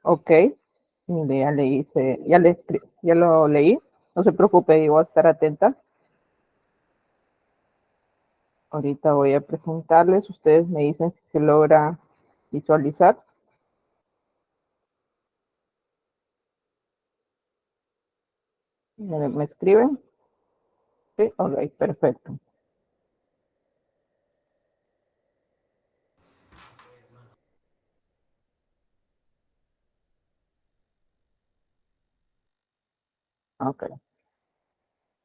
Ok, mire, ya le hice, ya lo leí. No se preocupe, yo voy a estar atenta. Ahorita voy a presentarles, ustedes me dicen si se logra visualizar. ¿Me escriben? Sí, ok, perfecto. Ok.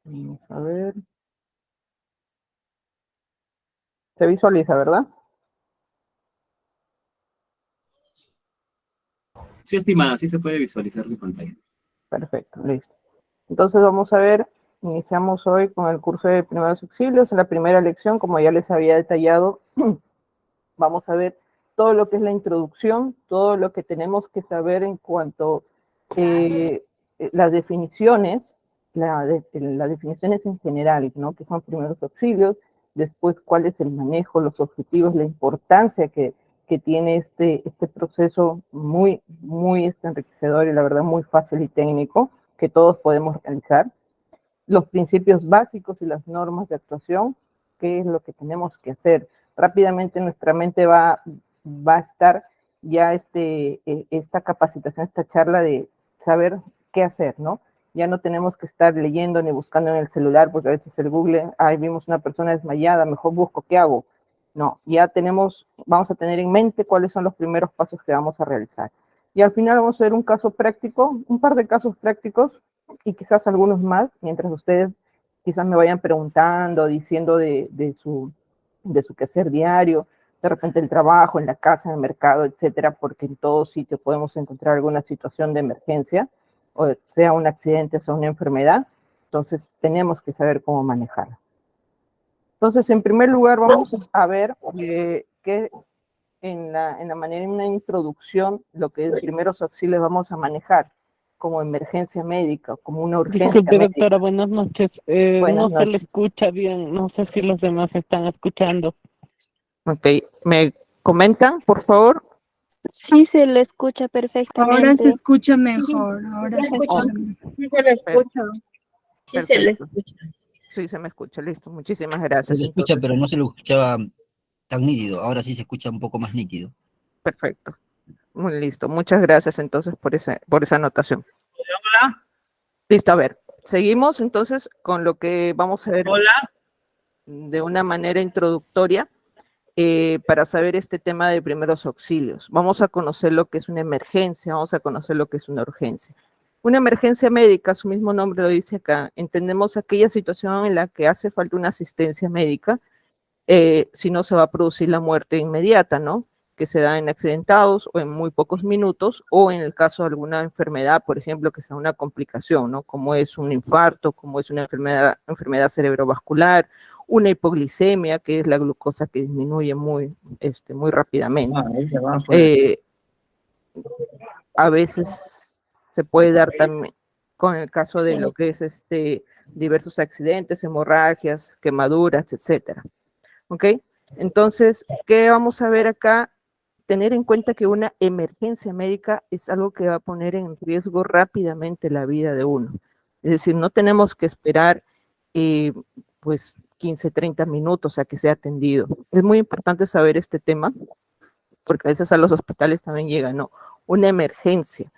Vamos a ver. Se visualiza, ¿verdad? Sí, estimada, sí se puede visualizar su pantalla. Perfecto, listo. Entonces vamos a ver, iniciamos hoy con el curso de primeros auxilios. En la primera lección, como ya les había detallado, vamos a ver todo lo que es la introducción, todo lo que tenemos que saber en cuanto las definiciones, las definiciones en general, ¿no? Que son primeros auxilios, después cuál es el manejo, los objetivos, la importancia que tiene este proceso muy enriquecedor y la verdad muy fácil y técnico que todos podemos realizar, los principios básicos y las normas de actuación, qué es lo que tenemos que hacer. Rápidamente nuestra mente va a estar ya esta capacitación, esta charla de saber qué hacer, ¿no? Ya no tenemos que estar leyendo ni buscando en el celular, porque a veces el Google, vimos una persona desmayada, mejor busco, ¿qué hago? No, ya vamos a tener en mente cuáles son los primeros pasos que vamos a realizar. Y al final vamos a ver un caso práctico, un par de casos prácticos, y quizás algunos más, mientras ustedes quizás me vayan preguntando, diciendo de su quehacer diario, de repente el trabajo, en la casa, en el mercado, etcétera, porque en todo sitio podemos encontrar alguna situación de emergencia, o sea un accidente, sea una enfermedad, entonces tenemos que saber cómo manejarla. Entonces, en primer lugar, vamos a ver que en una introducción, lo que es primeros auxilios vamos a manejar como emergencia médica, como una urgencia Disculpe, médica. doctora, buenas noches. Buenas No se le noches. escucha bien, no sé si los demás están escuchando. Ok, ¿me comentan, por favor? Sí, se le escucha perfectamente. Ahora se escucha mejor, ahora se escucha mejor. Sí se le escucha. Sí se le Perfecto. escucha. Sí, se me escucha, listo. Muchísimas gracias. Se le escucha, pero no se lo escuchaba tan nítido. Ahora sí se escucha un poco más nítido. Perfecto. Muy listo. Muchas gracias entonces por esa anotación. Hola. Listo, a ver. Seguimos entonces con lo que vamos a ver. Hola. De una manera introductoria para saber este tema de primeros auxilios. Vamos a conocer lo que es una emergencia, vamos a conocer lo que es una urgencia. Una emergencia médica, su mismo nombre lo dice acá, entendemos aquella situación en la que hace falta una asistencia médica, si no se va a producir la muerte inmediata, ¿no? Que se da en accidentados o en muy pocos minutos, o en el caso de alguna enfermedad, por ejemplo, que sea una complicación, ¿no? Como es un infarto, como es una enfermedad cerebrovascular, una hipoglicemia, que es la glucosa que disminuye muy rápidamente. A veces se puede dar también con el caso de lo que es diversos accidentes, hemorragias, quemaduras, etcétera. ¿Ok? Entonces, ¿qué vamos a ver acá? Tener en cuenta que una emergencia médica es algo que va a poner en riesgo rápidamente la vida de uno. Es decir, no tenemos que esperar pues 15, 30 minutos a que sea atendido. Es muy importante saber este tema porque a veces a los hospitales también llega, ¿no? Una emergencia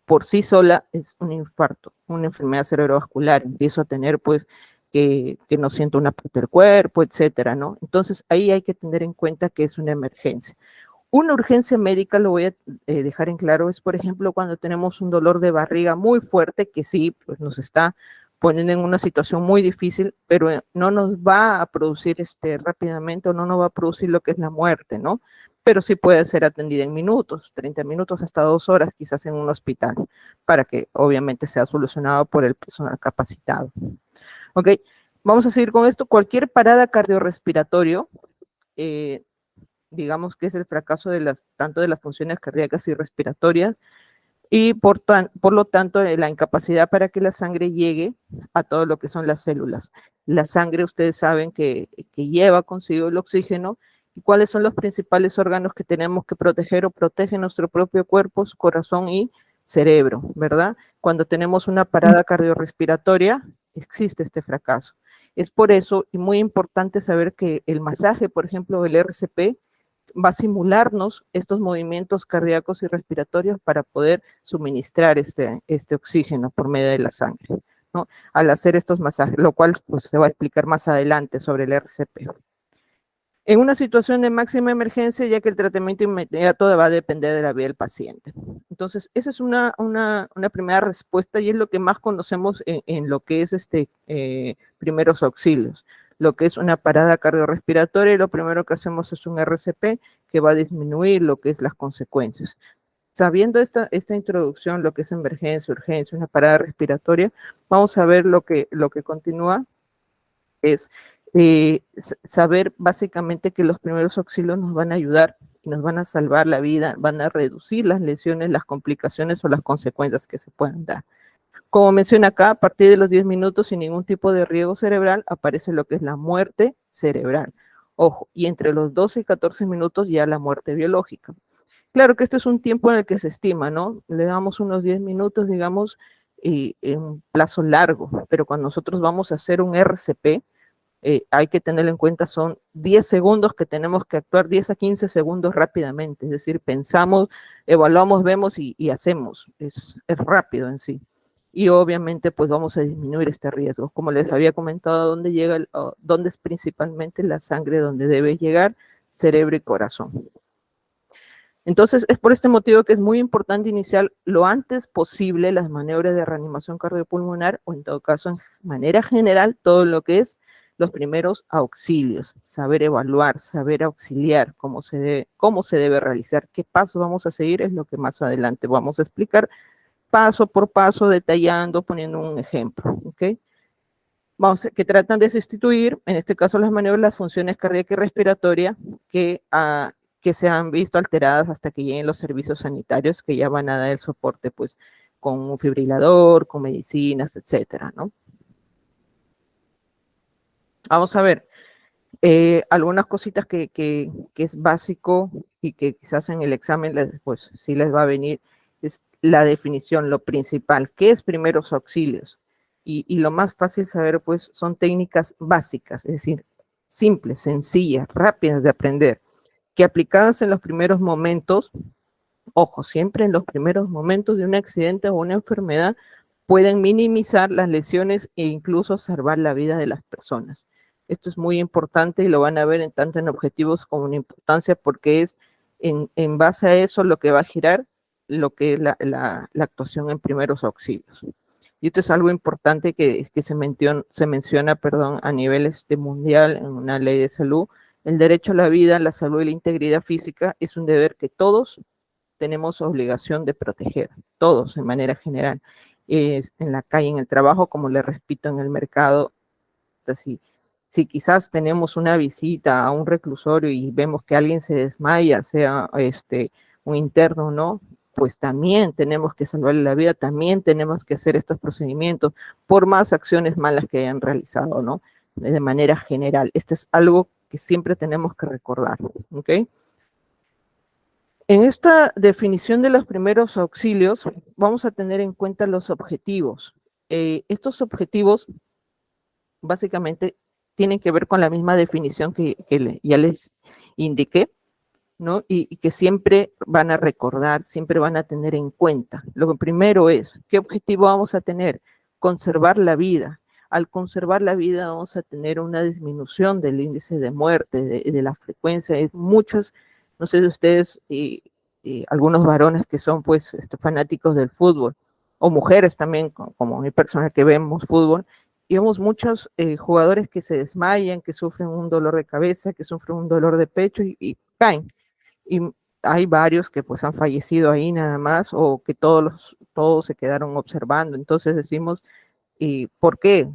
por sí sola es un infarto, una enfermedad cerebrovascular. Empiezo a tener pues que no siento una parte del cuerpo, etcétera, ¿no? Entonces ahí hay que tener en cuenta que es una emergencia. Una urgencia médica, lo voy a dejar en claro, es por ejemplo cuando tenemos un dolor de barriga muy fuerte que sí, pues nos está poniendo en una situación muy difícil, pero no nos va a producir rápidamente o no nos va a producir lo que es la muerte, ¿no? Pero sí puede ser atendida en minutos, 30 minutos hasta 2 horas quizás en un hospital, para que obviamente sea solucionado por el personal capacitado. Ok, vamos a seguir con esto. Cualquier parada cardiorrespiratorio, digamos que es el fracaso tanto de las funciones cardíacas y respiratorias, y por lo tanto la incapacidad para que la sangre llegue a todo lo que son las células. La sangre, ustedes saben que lleva consigo el oxígeno ¿Y cuáles son los principales órganos que tenemos que proteger o protegen nuestro propio cuerpo, corazón y cerebro, ¿verdad? Cuando tenemos una parada cardiorrespiratoria, existe este fracaso. Es por eso, y muy importante saber que el masaje, por ejemplo, el RCP, va a simularnos estos movimientos cardíacos y respiratorios para poder suministrar este oxígeno por medio de la sangre, ¿no? Al hacer estos masajes, lo cual pues, se va a explicar más adelante sobre el RCP. En una situación de máxima emergencia, ya que el tratamiento inmediato va a depender de la vida del paciente. Entonces, esa es una primera respuesta y es lo que más conocemos en lo que es primeros auxilios. Lo que es una parada cardiorrespiratoria y lo primero que hacemos es un RCP que va a disminuir lo que es las consecuencias. Sabiendo esta introducción, lo que es emergencia, urgencia, una parada respiratoria, vamos a ver lo que continúa, es saber básicamente que los primeros auxilios nos van a ayudar y nos van a salvar la vida, van a reducir las lesiones, las complicaciones o las consecuencias que se puedan dar. Como menciona acá, a partir de los 10 minutos sin ningún tipo de riesgo cerebral, aparece lo que es la muerte cerebral. Ojo, y entre los 12 y 14 minutos ya la muerte biológica. Claro que este es un tiempo en el que se estima, ¿no? Le damos unos 10 minutos, digamos, en un plazo largo, pero cuando nosotros vamos a hacer un RCP, hay que tenerlo en cuenta, son 10 segundos que tenemos que actuar, 10 a 15 segundos rápidamente, es decir, pensamos, evaluamos, vemos y hacemos, es rápido en sí. Y obviamente pues vamos a disminuir este riesgo. Como les había comentado, dónde es principalmente la sangre donde debe llegar, cerebro y corazón. Entonces, es por este motivo que es muy importante iniciar lo antes posible las maniobras de reanimación cardiopulmonar o en todo caso, en manera general, todo lo que es los primeros auxilios, saber evaluar, saber auxiliar, cómo se debe realizar, qué pasos vamos a seguir, es lo que más adelante vamos a explicar, paso por paso, detallando, poniendo un ejemplo, ¿ok? Que tratan de sustituir, en este caso las maniobras, las funciones cardíaca y respiratoria que se han visto alteradas hasta que lleguen los servicios sanitarios que ya van a dar el soporte, pues, con un fibrilador, con medicinas, etcétera, ¿no? Vamos a ver algunas cositas que es básico y que quizás en el examen pues sí les va a venir, es la definición, lo principal, ¿qué es primeros auxilios? Y lo más fácil saber pues son técnicas básicas, es decir, simples, sencillas, rápidas de aprender, que aplicadas en los primeros momentos, ojo, siempre en los primeros momentos de un accidente o una enfermedad, pueden minimizar las lesiones e incluso salvar la vida de las personas. Esto es muy importante y lo van a ver tanto en objetivos como en importancia porque es en base a eso lo que va a girar lo que es la actuación en primeros auxilios. Y esto es algo importante que se menciona a nivel mundial en una ley de salud. El derecho a la vida, la salud y la integridad física es un deber que todos tenemos obligación de proteger, todos de manera general. En la calle, en el trabajo, como les repito, en el mercado, así. Si quizás tenemos una visita a un reclusorio y vemos que alguien se desmaya, sea un interno, ¿no? Pues también tenemos que salvarle la vida, también tenemos que hacer estos procedimientos, por más acciones malas que hayan realizado, ¿no? De manera general. Esto es algo que siempre tenemos que recordar, ¿ok? En esta definición de los primeros auxilios, vamos a tener en cuenta los objetivos. Estos objetivos, básicamente, tienen que ver con la misma definición que ya les indiqué, ¿no? Y que siempre van a recordar, siempre van a tener en cuenta. Lo primero es, ¿qué objetivo vamos a tener? Conservar la vida. Al conservar la vida vamos a tener una disminución del índice de muerte, de la frecuencia. Hay muchos, no sé de ustedes, algunos varones que son pues fanáticos del fútbol, o mujeres también, como mi persona que vemos fútbol, y vemos muchos jugadores que se desmayan, que sufren un dolor de cabeza, que sufren un dolor de pecho y caen. Y hay varios que pues han fallecido ahí nada más o que todos se quedaron observando. Entonces decimos, ¿y por qué?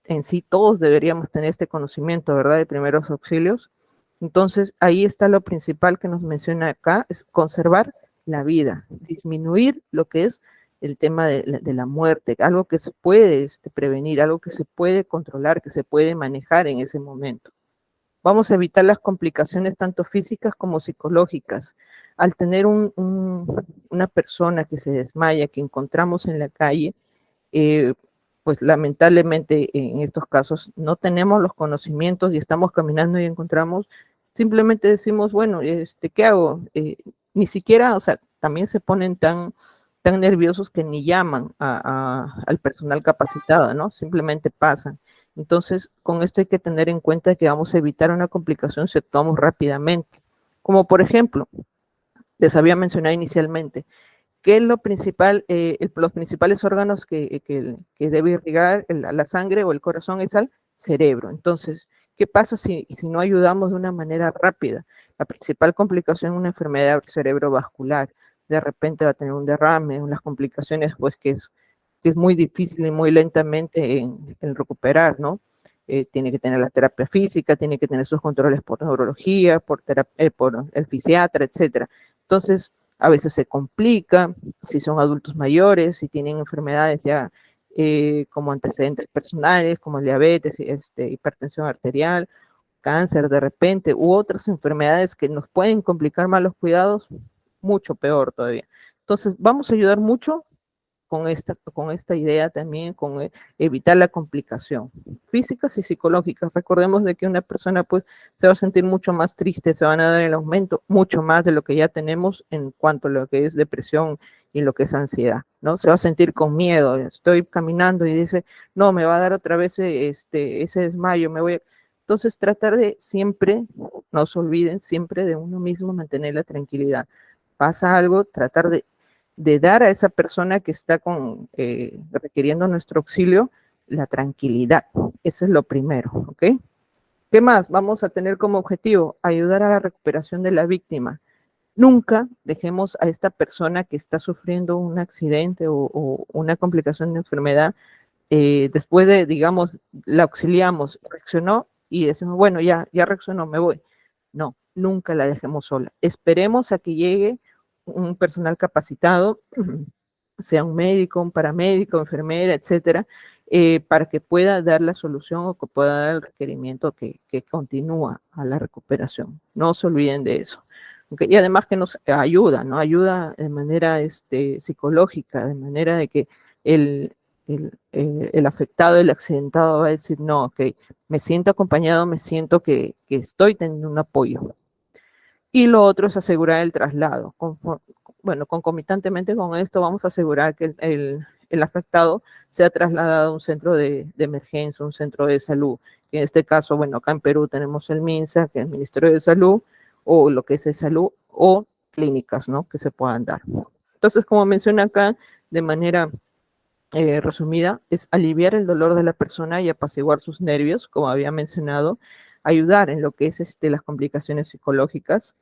En sí todos deberíamos tener este conocimiento, ¿verdad? De primeros auxilios. Entonces ahí está lo principal que nos menciona acá, es conservar la vida, disminuir lo que es el tema de la muerte, algo que se puede prevenir, algo que se puede controlar, que se puede manejar en ese momento. Vamos a evitar las complicaciones tanto físicas como psicológicas. Al tener una persona que se desmaya, que encontramos en la calle, pues lamentablemente en estos casos no tenemos los conocimientos y estamos caminando y encontramos, simplemente decimos, bueno, ¿qué hago? Ni siquiera, o sea, también se ponen tan nerviosos que ni llaman al personal capacitado, ¿no? Simplemente pasan. Entonces, con esto hay que tener en cuenta que vamos a evitar una complicación si actuamos rápidamente. Como por ejemplo, les había mencionado inicialmente, ¿qué es lo principal? Los principales órganos que debe irrigar la sangre o el corazón es al cerebro. Entonces, ¿qué pasa si no ayudamos de una manera rápida? La principal complicación es una enfermedad cerebrovascular. De repente va a tener un derrame, unas complicaciones pues que es muy difícil y muy lentamente en recuperar, ¿no? Tiene que tener la terapia física, tiene que tener sus controles por neurología, por el fisiatra, etcétera. Entonces, a veces se complica, si son adultos mayores, si tienen enfermedades ya como antecedentes personales, como el diabetes, hipertensión arterial, cáncer de repente, u otras enfermedades que nos pueden complicar más los cuidados, mucho peor todavía. Entonces, vamos a ayudar mucho con esta idea también, con evitar la complicación físicas y psicológicas. Recordemos de que una persona pues se va a sentir mucho más triste, se van a dar el aumento mucho más de lo que ya tenemos en cuanto a lo que es depresión y lo que es ansiedad, ¿no? Se va a sentir con miedo, estoy caminando y dice, no, me va a dar otra vez ese desmayo, me voy a... Entonces tratar de siempre, no se olviden, siempre de uno mismo mantener la tranquilidad. Pasa algo, tratar de dar a esa persona que está requiriendo nuestro auxilio la tranquilidad. Eso es lo primero, ¿ok? ¿Qué más vamos a tener como objetivo? Ayudar a la recuperación de la víctima. Nunca dejemos a esta persona que está sufriendo un accidente o una complicación de enfermedad, después de, digamos, la auxiliamos, reaccionó y decimos, bueno, ya reaccionó, me voy. No, nunca la dejemos sola. Esperemos a que llegue un personal capacitado, sea un médico, un paramédico, enfermera, etcétera, para que pueda dar la solución o que pueda dar el requerimiento que continúa a la recuperación. No se olviden de eso. Okay. Y además que nos ayuda, ¿no? Ayuda de manera psicológica, de manera de que el afectado, el accidentado va a decir, no, ok, me siento acompañado, me siento que estoy teniendo un apoyo. Y lo otro es asegurar el traslado. Bueno, concomitantemente con esto vamos a asegurar que el afectado sea trasladado a un centro de emergencia, un centro de salud. En este caso, bueno, acá en Perú tenemos el MINSA, que es el Ministerio de Salud, o lo que es de salud, o clínicas, ¿no? Que se puedan dar. Entonces, como menciona acá, de manera resumida, es aliviar el dolor de la persona y apaciguar sus nervios, como había mencionado, ayudar en lo que es las complicaciones psicológicas.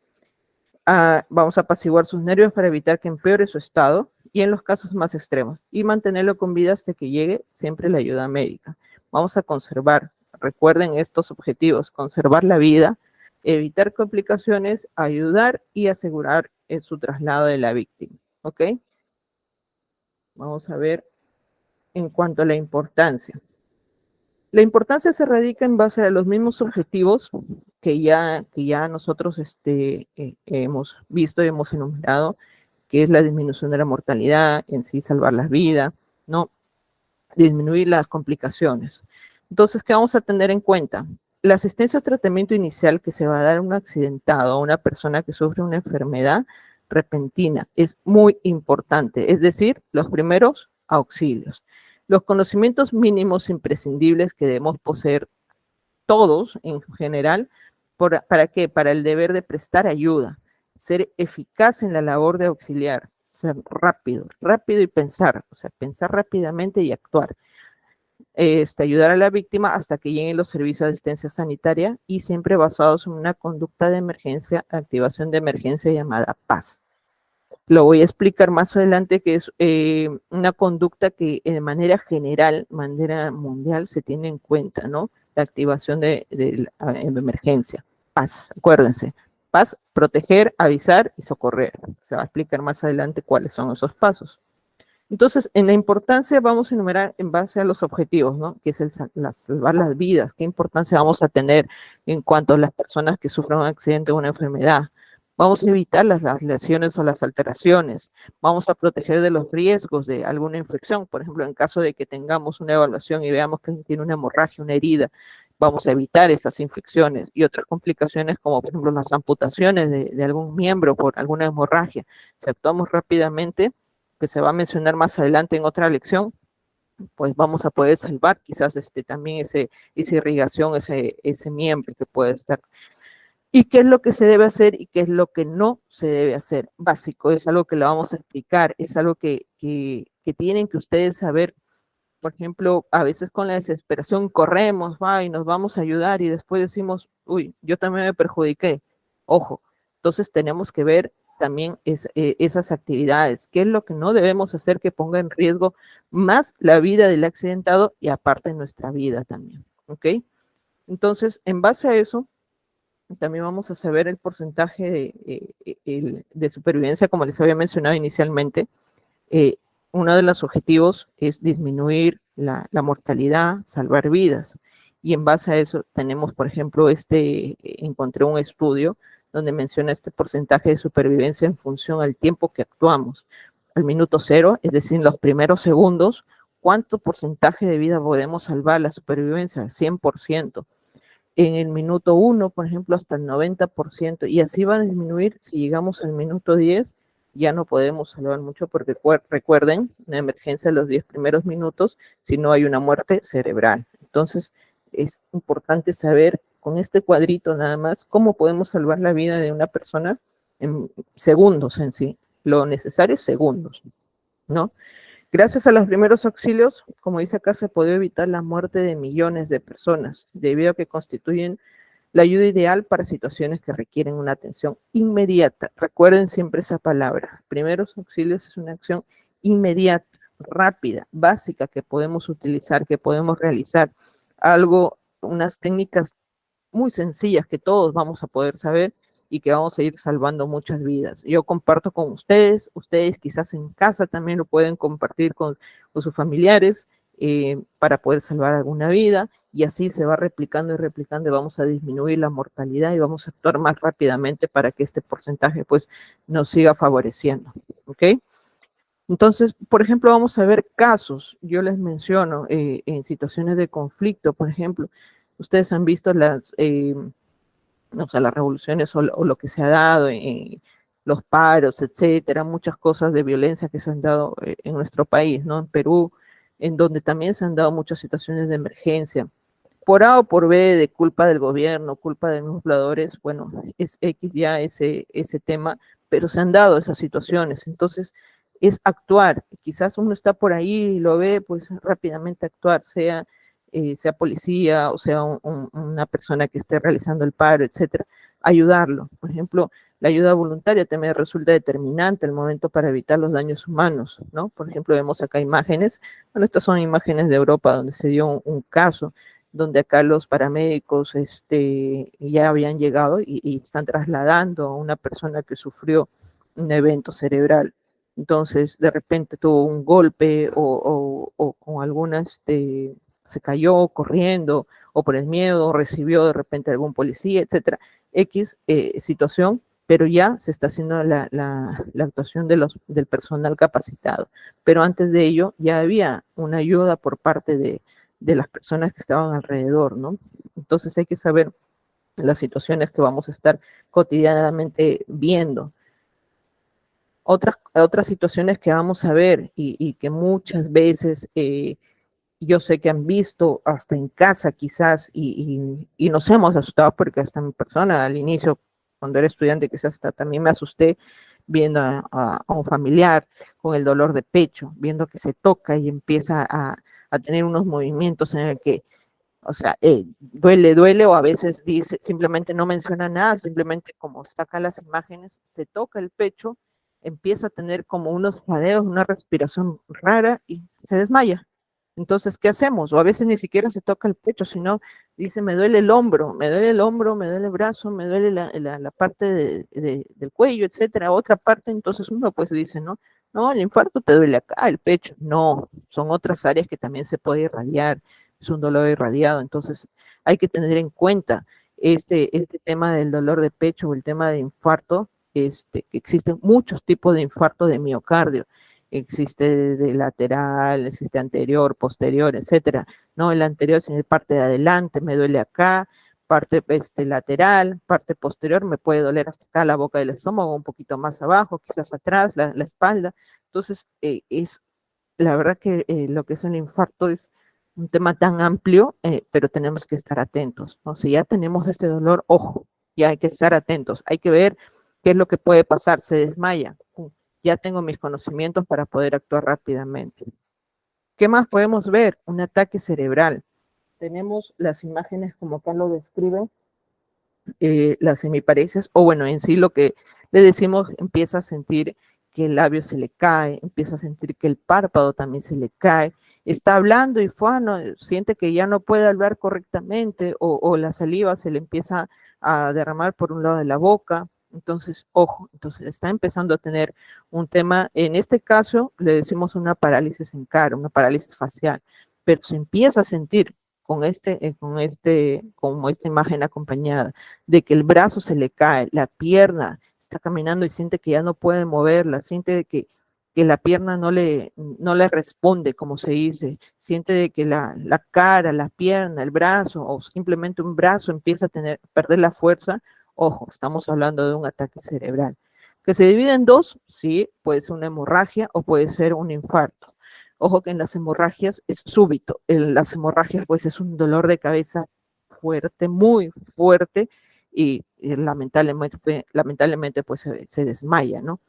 Vamos a apaciguar sus nervios para evitar que empeore su estado y en los casos más extremos, y mantenerlo con vida hasta que llegue siempre la ayuda médica. Vamos a conservar, recuerden estos objetivos, conservar la vida, evitar complicaciones, ayudar y asegurar su traslado de la víctima, ¿ok? Vamos a ver en cuanto a la importancia. La importancia se radica en base a los mismos objetivos que ya nosotros hemos visto y hemos enumerado, que es la disminución de la mortalidad, en sí salvar las vidas, ¿no? Disminuir las complicaciones. Entonces, ¿qué vamos a tener en cuenta? La asistencia o tratamiento inicial que se va a dar a un accidentado, a una persona que sufre una enfermedad repentina, es muy importante, es decir, los primeros auxilios. Los conocimientos mínimos imprescindibles que debemos poseer todos en general, ¿para qué? Para el deber de prestar ayuda, ser eficaz en la labor de auxiliar, ser rápido y pensar, o sea, pensar rápidamente y actuar. Ayudar a la víctima hasta que lleguen los servicios de asistencia sanitaria y siempre basados en una conducta de emergencia, activación de emergencia llamada PAS. Lo voy a explicar más adelante, que es una conducta que de manera general, manera mundial, se tiene en cuenta, ¿no? La activación de emergencia. PAS, acuérdense. PAS, proteger, avisar y socorrer. Se va a explicar más adelante cuáles son esos pasos. Entonces, en la importancia vamos a enumerar en base a los objetivos, ¿no? Que es salvar las vidas, qué importancia vamos a tener en cuanto a las personas que sufran un accidente o una enfermedad. Vamos a evitar las lesiones o las alteraciones. Vamos a proteger de los riesgos de alguna infección. Por ejemplo, en caso de que tengamos una evaluación y veamos que tiene una hemorragia, una herida, vamos a evitar esas infecciones y otras complicaciones como, por ejemplo, las amputaciones de algún miembro por alguna hemorragia. Si actuamos rápidamente, que se va a mencionar más adelante en otra lección, pues vamos a poder salvar quizás también esa irrigación, ese miembro que puede estar. ¿Y qué es lo que se debe hacer y qué es lo que no se debe hacer? Básico, es algo que le vamos a explicar, es algo que tienen que ustedes saber. Por ejemplo, a veces con la desesperación corremos, y nos vamos a ayudar y después decimos, uy, yo también me perjudiqué. Ojo, entonces tenemos que ver también esas actividades, qué es lo que no debemos hacer que ponga en riesgo más la vida del accidentado y aparte nuestra vida también, ¿ok? Entonces, en base a eso, también vamos a saber el porcentaje de supervivencia, como les había mencionado inicialmente. Uno de los objetivos es disminuir la mortalidad, salvar vidas. Y en base a eso tenemos, por ejemplo, encontré un estudio donde menciona este porcentaje de supervivencia en función al tiempo que actuamos. Al minuto 0, es decir, en los primeros segundos, ¿cuánto porcentaje de vida podemos salvar la supervivencia? Al 100%. En el minuto 1, por ejemplo, hasta el 90%, y así va a disminuir si llegamos al minuto 10, ya no podemos salvar mucho porque recuerden, una emergencia en los 10 primeros minutos, si no hay una muerte cerebral. Entonces, es importante saber con este cuadrito nada más cómo podemos salvar la vida de una persona en segundos en sí. Lo necesario es segundos, ¿no? Gracias a los primeros auxilios, como dice acá, se puede evitar la muerte de millones de personas, debido a que constituyen la ayuda ideal para situaciones que requieren una atención inmediata. Recuerden siempre esa palabra. Primeros auxilios es una acción inmediata, rápida, básica que podemos utilizar, que podemos realizar. Unas técnicas muy sencillas que todos vamos a poder saber y que vamos a ir salvando muchas vidas. Yo comparto con ustedes quizás en casa también lo pueden compartir con sus familiares para poder salvar alguna vida, y así se va replicando y replicando y vamos a disminuir la mortalidad y vamos a actuar más rápidamente para que este porcentaje pues nos siga favoreciendo, ¿ok? Entonces, por ejemplo, vamos a ver casos, yo les menciono en situaciones de conflicto, por ejemplo, ustedes han visto las revoluciones o lo que se ha dado en los paros, etcétera, muchas cosas de violencia que se han dado en nuestro país, ¿no? En Perú, en donde también se han dado muchas situaciones de emergencia. Por A o por B, de culpa del gobierno, culpa de los pobladores, bueno, es X ya ese tema, pero se han dado esas situaciones. Entonces, es actuar. Quizás uno está por ahí y lo ve, pues rápidamente actuar, sea policía o sea una persona que esté realizando el paro, etcétera, ayudarlo. Por ejemplo, la ayuda voluntaria también resulta determinante al momento para evitar los daños humanos, ¿no? Por ejemplo, vemos acá imágenes, bueno, estas son imágenes de Europa donde se dio un caso donde acá los paramédicos ya habían llegado y están trasladando a una persona que sufrió un evento cerebral. Entonces, de repente tuvo un golpe o con alguna, se cayó corriendo o por el miedo, recibió de repente algún policía, etcétera, X situación, pero ya se está haciendo la actuación del personal capacitado. Pero antes de ello ya había una ayuda por parte de las personas que estaban alrededor, ¿no? Entonces hay que saber las situaciones que vamos a estar cotidianamente viendo. Otras situaciones que vamos a ver y que muchas veces yo sé que han visto hasta en casa quizás y nos hemos asustado porque hasta mi persona al inicio, cuando era estudiante, quizás hasta también me asusté viendo a un familiar con el dolor de pecho, viendo que se toca y empieza a tener unos movimientos en el que, o sea, duele, o a veces dice, simplemente no menciona nada, simplemente como está acá las imágenes, se toca el pecho, empieza a tener como unos jadeos, una respiración rara y se desmaya. Entonces, ¿qué hacemos? O a veces ni siquiera se toca el pecho, sino dice, me duele el hombro, me duele el brazo, me duele la parte del cuello, etcétera, otra parte, entonces uno pues dice, ¿no? No, el infarto te duele acá, el pecho. No, son otras áreas que también se puede irradiar. Es un dolor irradiado. Entonces, hay que tener en cuenta este tema del dolor de pecho o el tema de infarto, que existen muchos tipos de infarto de miocardio. Existe de lateral, existe anterior, posterior, etcétera. No, el anterior es en el parte de adelante, me duele acá, parte lateral, parte posterior, me puede doler hasta acá la boca del estómago, un poquito más abajo, quizás atrás, la espalda. Entonces, es la verdad que lo que es el infarto es un tema tan amplio, pero tenemos que estar atentos, ¿no? Si ya tenemos este dolor, ojo, ya hay que estar atentos, hay que ver qué es lo que puede pasar, se desmaya, ya tengo mis conocimientos para poder actuar rápidamente. ¿Qué más podemos ver? Un ataque cerebral. Tenemos las imágenes como acá lo describe, las semiparecias, o bueno, en sí lo que le decimos, empieza a sentir que el labio se le cae, empieza a sentir que el párpado también se le cae, está hablando y siente que ya no puede hablar correctamente, o la saliva se le empieza a derramar por un lado de la boca. Entonces, ojo, entonces está empezando a tener un tema, en este caso le decimos una parálisis en cara, una parálisis facial, pero se empieza a sentir como esta imagen acompañada, de que el brazo se le cae, la pierna está caminando y siente que ya no puede moverla, siente que la pierna no le responde, como se dice, siente de que la cara, la pierna, el brazo, o simplemente un brazo empieza a perder la fuerza. Ojo, estamos hablando de un ataque cerebral. Que se divide en dos, sí, puede ser una hemorragia o puede ser un infarto. Ojo que en las hemorragias es súbito. En las hemorragias pues es un dolor de cabeza fuerte, muy fuerte, y lamentablemente pues se desmaya, ¿no?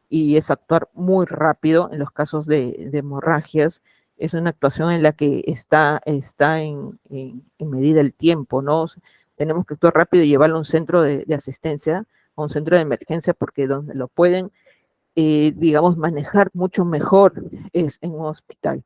Y es actuar muy rápido en los casos de hemorragias. Es una actuación en la que está en medida el tiempo, ¿no? Tenemos que actuar rápido y llevarlo a un centro de asistencia, a un centro de emergencia, porque donde lo pueden digamos, manejar mucho mejor es en un hospital.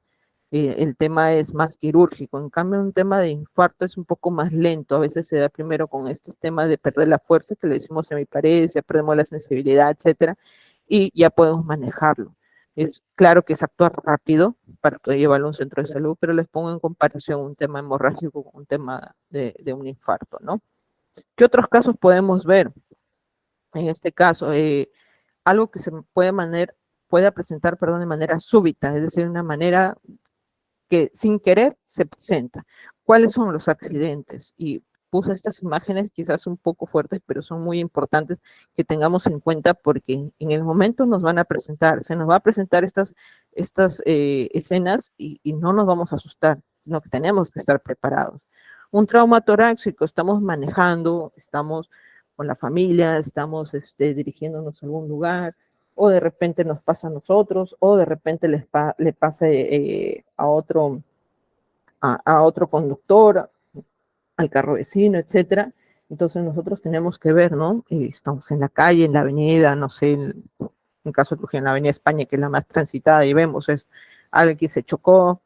El tema es más quirúrgico, en cambio un tema de infarto es un poco más lento, a veces se da primero con estos temas de perder la fuerza, que le decimos semiparesia, perdemos la sensibilidad, etcétera, y ya podemos manejarlo. Es claro que es actuar rápido para poder llevarlo a un centro de salud, pero les pongo en comparación un tema hemorrágico con un tema de un infarto, ¿no? ¿Qué otros casos podemos ver? En este caso, algo que se puede presentar, perdón, de manera súbita, es decir, una manera que sin querer se presenta. ¿Cuáles son los accidentes? Y puse estas imágenes quizás un poco fuertes, pero son muy importantes que tengamos en cuenta, porque en el momento se nos va a presentar estas escenas, y no nos vamos a asustar, sino que tenemos que estar preparados. Un trauma torácico, estamos manejando, estamos con la familia, estamos dirigiéndonos a algún lugar, o de repente nos pasa a nosotros, o de repente le pasa a otro conductor, al carro vecino, etcétera. Entonces nosotros tenemos que ver, ¿no? Estamos en la calle, en la avenida, no sé, en caso de Trujillo, en la avenida España, que es la más transitada, y vemos, es alguien que se chocó,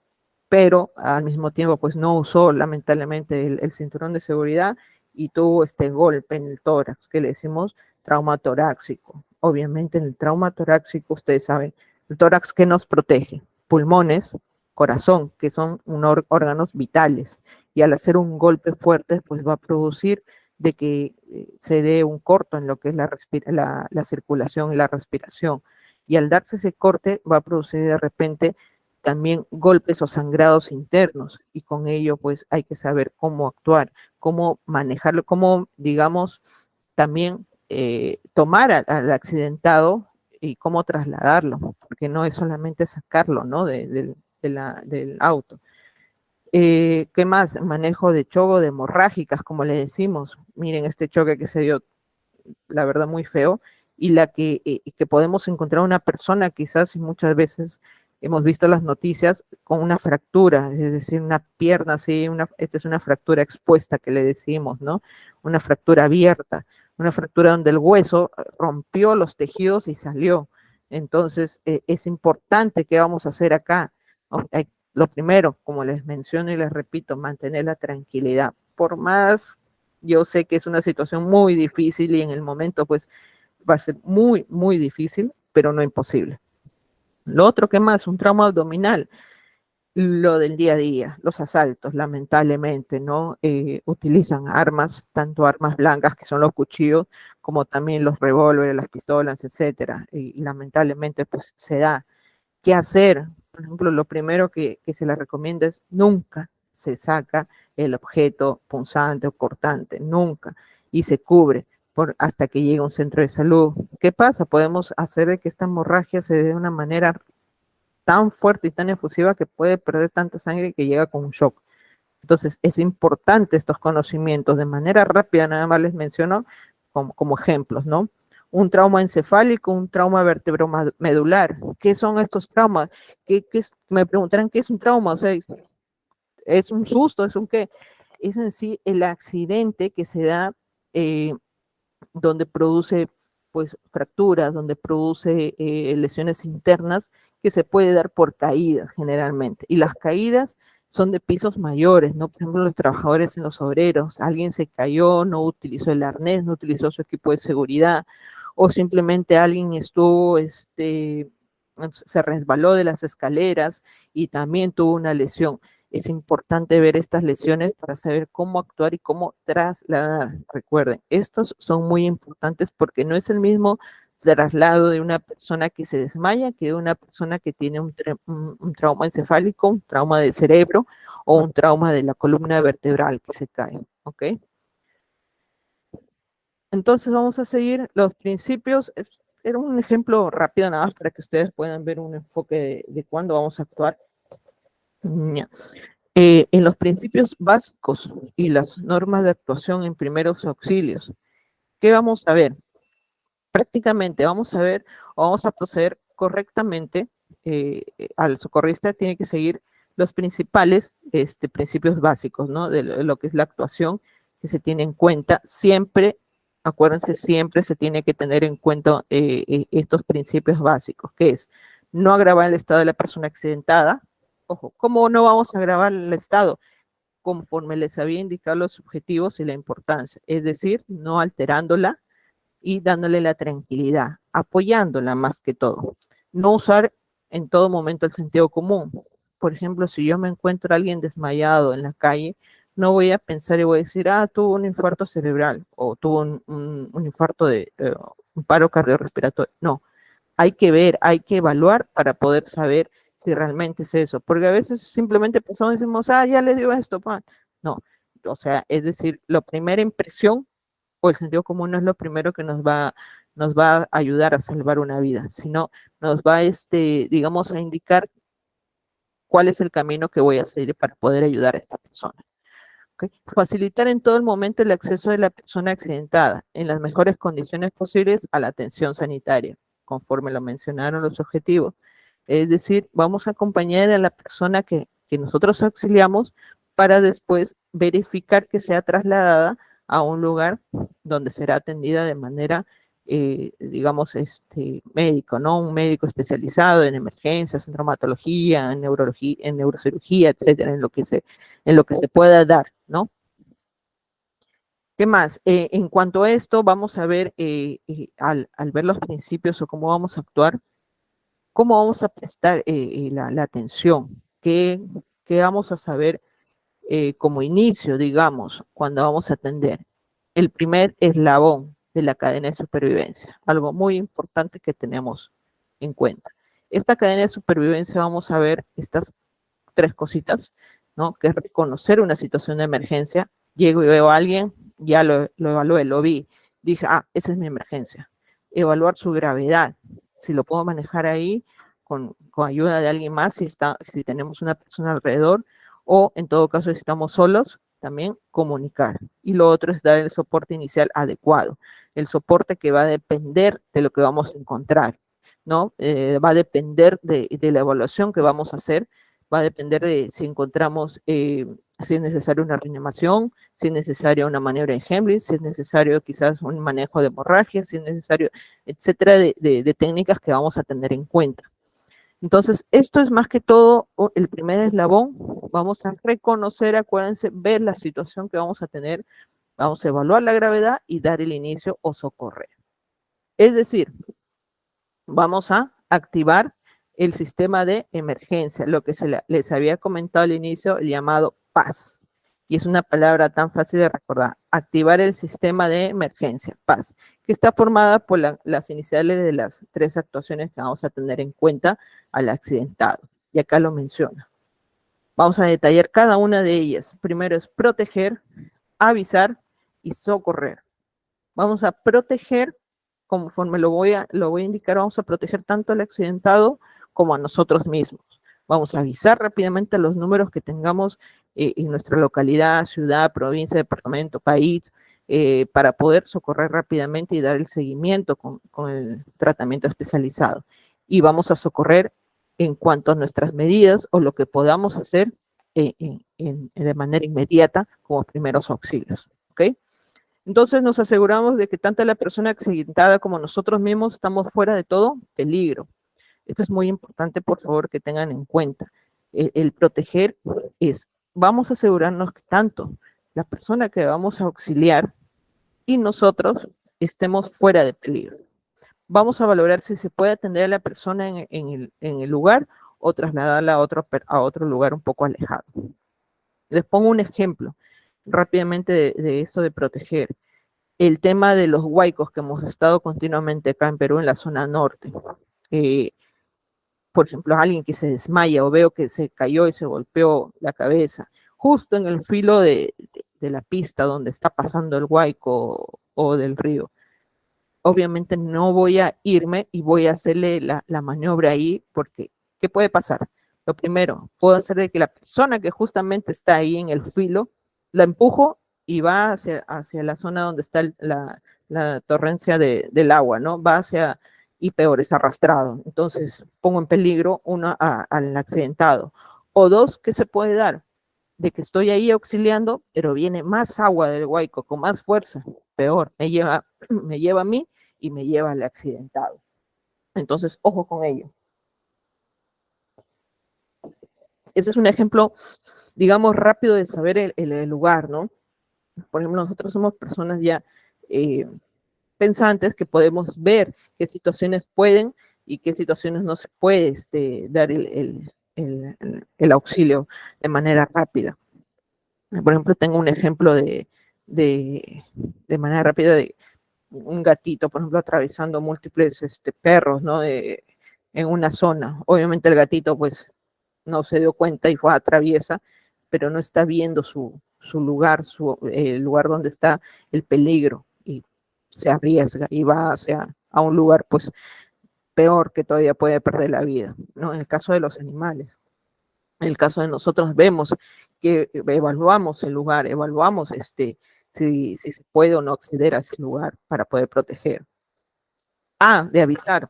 pero al mismo tiempo pues no usó lamentablemente el cinturón de seguridad y tuvo este golpe en el tórax, que le decimos trauma torácico. Obviamente en el trauma torácico, ustedes saben, el tórax, ¿qué nos protege? Pulmones, corazón, que son órganos vitales, y al hacer un golpe fuerte pues va a producir de que se dé un corto en lo que es la circulación y la respiración, y al darse ese corte va a producir de repente también golpes o sangrados internos, y con ello pues hay que saber cómo actuar, cómo manejarlo, cómo, digamos, también tomar al accidentado y cómo trasladarlo, porque no es solamente sacarlo, ¿no? del auto. ¿Qué más? Manejo de choque, de hemorrágicas, como le decimos. Miren este choque que se dio, la verdad, muy feo, y que podemos encontrar una persona, quizás, y muchas veces hemos visto las noticias, con una fractura, es decir, una pierna así, esta es una fractura expuesta que le decimos, ¿no? Una fractura abierta, una fractura donde el hueso rompió los tejidos y salió. Entonces, es importante, ¿qué vamos a hacer acá? Lo primero, como les menciono y les repito, mantener la tranquilidad. Por más, yo sé que es una situación muy difícil, y en el momento pues va a ser muy, muy difícil, pero no imposible. Lo otro, ¿qué más? Un trauma abdominal. Lo del día a día, los asaltos, lamentablemente, ¿no? Utilizan armas, tanto armas blancas, que son los cuchillos, como también los revólveres, las pistolas, etcétera. Y lamentablemente, pues se da. ¿Qué hacer? Por ejemplo, lo primero que se les recomienda es nunca se saca el objeto punzante o cortante, nunca, y se cubre hasta que llegue a un centro de salud. ¿Qué pasa? Podemos hacer de que esta hemorragia se dé de una manera tan fuerte y tan efusiva que puede perder tanta sangre que llega con un shock. Entonces, es importante estos conocimientos. De manera rápida, nada más les menciono como ejemplos, ¿no? Un trauma encefálico, un trauma vertebromedular. ¿Qué son estos traumas? Me preguntarán qué es un trauma. O sea, es un susto, es un qué. Es en sí el accidente que se da donde produce pues fracturas, donde produce lesiones internas que se puede dar por caídas generalmente. Y las caídas son de pisos mayores, ¿no? Por ejemplo, los trabajadores en los obreros, alguien se cayó, no utilizó el arnés, no utilizó su equipo de seguridad, o simplemente alguien estuvo, se resbaló de las escaleras y también tuvo una lesión. Es importante ver estas lesiones para saber cómo actuar y cómo trasladar. Recuerden, estos son muy importantes porque no es el mismo traslado de una persona que se desmaya que de una persona que tiene un trauma encefálico, un trauma de cerebro o un trauma de la columna vertebral que se cae. ¿Ok? Entonces vamos a seguir los principios. Era un ejemplo rápido nada más para que ustedes puedan ver un enfoque de cuándo vamos a actuar. En los principios básicos y las normas de actuación en primeros auxilios, ¿qué vamos a ver? Prácticamente vamos a ver o vamos a proceder correctamente. Al socorrista tiene que seguir los principales principios básicos, ¿no? De lo que es la actuación que se tiene en cuenta. Siempre, acuérdense, siempre se tiene que tener en cuenta estos principios básicos, que es no agravar el estado de la persona accidentada. Ojo, ¿cómo no vamos a agravar el estado? Conforme les había indicado los objetivos y la importancia, es decir, no alterándola y dándole la tranquilidad, apoyándola más que todo. No usar en todo momento el sentido común. Por ejemplo, si yo me encuentro a alguien desmayado en la calle, no voy a pensar y voy a decir, tuvo un infarto cerebral o tuvo un infarto de un paro cardiorrespiratorio. No, hay que ver, hay que evaluar para poder saber si realmente es eso, porque a veces simplemente pensamos y decimos, ya le dio esto, pa. No, o sea, es decir, la primera impresión o el sentido común no es lo primero que nos va a ayudar a salvar una vida, sino nos va, digamos, a indicar cuál es el camino que voy a seguir para poder ayudar a esta persona. ¿Okay? Facilitar en todo el momento el acceso de la persona accidentada en las mejores condiciones posibles a la atención sanitaria, conforme lo mencionaron los objetivos. Es decir, vamos a acompañar a la persona que nosotros auxiliamos para después verificar que sea trasladada a un lugar donde será atendida de manera, digamos, médico, ¿no? Un médico especializado en emergencias, en traumatología, en neurología, en neurocirugía, etcétera, en lo que se pueda dar, ¿no? ¿Qué más? En cuanto a esto, vamos a ver, al ver los principios o cómo vamos a actuar, cómo vamos a prestar la atención, qué vamos a saber como inicio, digamos, cuando vamos a atender. El primer eslabón de la cadena de supervivencia, algo muy importante que tenemos en cuenta. Esta cadena de supervivencia vamos a ver estas tres cositas, ¿no? Que es reconocer una situación de emergencia. Llego y veo a alguien, ya lo evalué, lo vi, dije, esa es mi emergencia. Evaluar su gravedad, si lo puedo manejar ahí con ayuda de alguien más, si tenemos una persona alrededor, o en todo caso si estamos solos, también comunicar. Y lo otro es dar el soporte inicial adecuado, el soporte que va a depender de lo que vamos a encontrar, ¿no? Va a depender de la evaluación que vamos a hacer, va a depender de si encontramos, si es necesario una reanimación, si es necesaria una maniobra en Heimlich, si es necesario quizás un manejo de hemorragia, si es necesario, etcétera, de técnicas que vamos a tener en cuenta. Entonces, esto es más que todo el primer eslabón. Vamos a reconocer, acuérdense, ver la situación que vamos a tener, vamos a evaluar la gravedad y dar el inicio o socorrer. Es decir, vamos a activar el sistema de emergencia, lo que les había comentado al inicio, el llamado PAS. Y es una palabra tan fácil de recordar. Activar el sistema de emergencia, PAS, que está formada por las iniciales de las 3 actuaciones que vamos a tener en cuenta al accidentado. Y acá lo menciona. Vamos a detallar cada una de ellas. Primero es proteger, avisar y socorrer. Vamos a proteger, conforme lo voy a indicar, vamos a proteger tanto al accidentado como a nosotros mismos. Vamos a avisar rápidamente a los números que tengamos en nuestra localidad, ciudad, provincia, departamento, país, para poder socorrer rápidamente y dar el seguimiento con el tratamiento especializado. Y vamos a socorrer en cuanto a nuestras medidas o lo que podamos hacer de manera inmediata como primeros auxilios. ¿Ok? Entonces nos aseguramos de que tanto la persona accidentada como nosotros mismos estamos fuera de todo peligro. Esto es muy importante, por favor, que tengan en cuenta. El proteger es, vamos a asegurarnos que tanto la persona que vamos a auxiliar y nosotros estemos fuera de peligro. Vamos a valorar si se puede atender a la persona en el lugar o trasladarla a otro lugar un poco alejado. Les pongo un ejemplo rápidamente de esto de proteger. El tema de los huaicos que hemos estado continuamente acá en Perú, en la zona norte. Por ejemplo, alguien que se desmaya o veo que se cayó y se golpeó la cabeza, justo en el filo de la pista donde está pasando el huaico o del río. Obviamente no voy a irme y voy a hacerle la maniobra ahí, porque ¿qué puede pasar? Lo primero, puedo hacer de que la persona que justamente está ahí en el filo, la empujo y va hacia la zona donde está la torrencia del agua, ¿no? Va hacia, y peor, es arrastrado. Entonces pongo en peligro al accidentado. O dos, ¿qué se puede dar? De que estoy ahí auxiliando, pero viene más agua del huaico con más fuerza, peor, me lleva a mí y me lleva al accidentado. Entonces, ojo con ello. Ese es un ejemplo, digamos, rápido de saber el lugar, ¿no? Por ejemplo, nosotros somos personas ya pensantes que podemos ver qué situaciones pueden y qué situaciones no se puede dar el auxilio de manera rápida. Por ejemplo, tengo un ejemplo de manera rápida de un gatito, por ejemplo, atravesando múltiples perros, ¿no? En una zona. Obviamente el gatito, pues, no se dio cuenta y fue atraviesa, pero no está viendo su lugar, el lugar donde está el peligro, y se arriesga y va a un lugar, pues, peor, que todavía puede perder la vida, ¿no? En el caso de los animales. En el caso de nosotros vemos que evaluamos el lugar, evaluamos si se puede o no acceder a ese lugar para poder proteger. De avisar.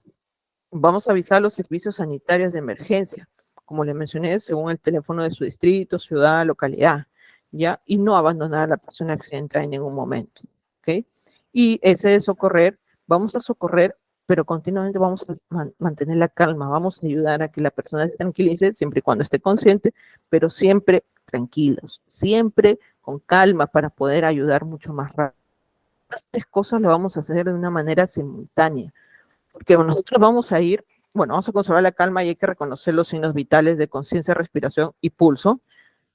Vamos a avisar a los servicios sanitarios de emergencia, como les mencioné, según el teléfono de su distrito, ciudad, localidad, ¿ya? Y no abandonar a la persona accidentada en ningún momento, ¿ok? Y ese de socorrer, vamos a socorrer, pero continuamente vamos a mantener la calma, vamos a ayudar a que la persona se tranquilice, siempre y cuando esté consciente, pero siempre tranquilos, siempre con calma para poder ayudar mucho más rápido. Estas 3 cosas lo vamos a hacer de una manera simultánea, porque nosotros vamos a ir, vamos a conservar la calma y hay que reconocer los signos vitales de conciencia, respiración y pulso.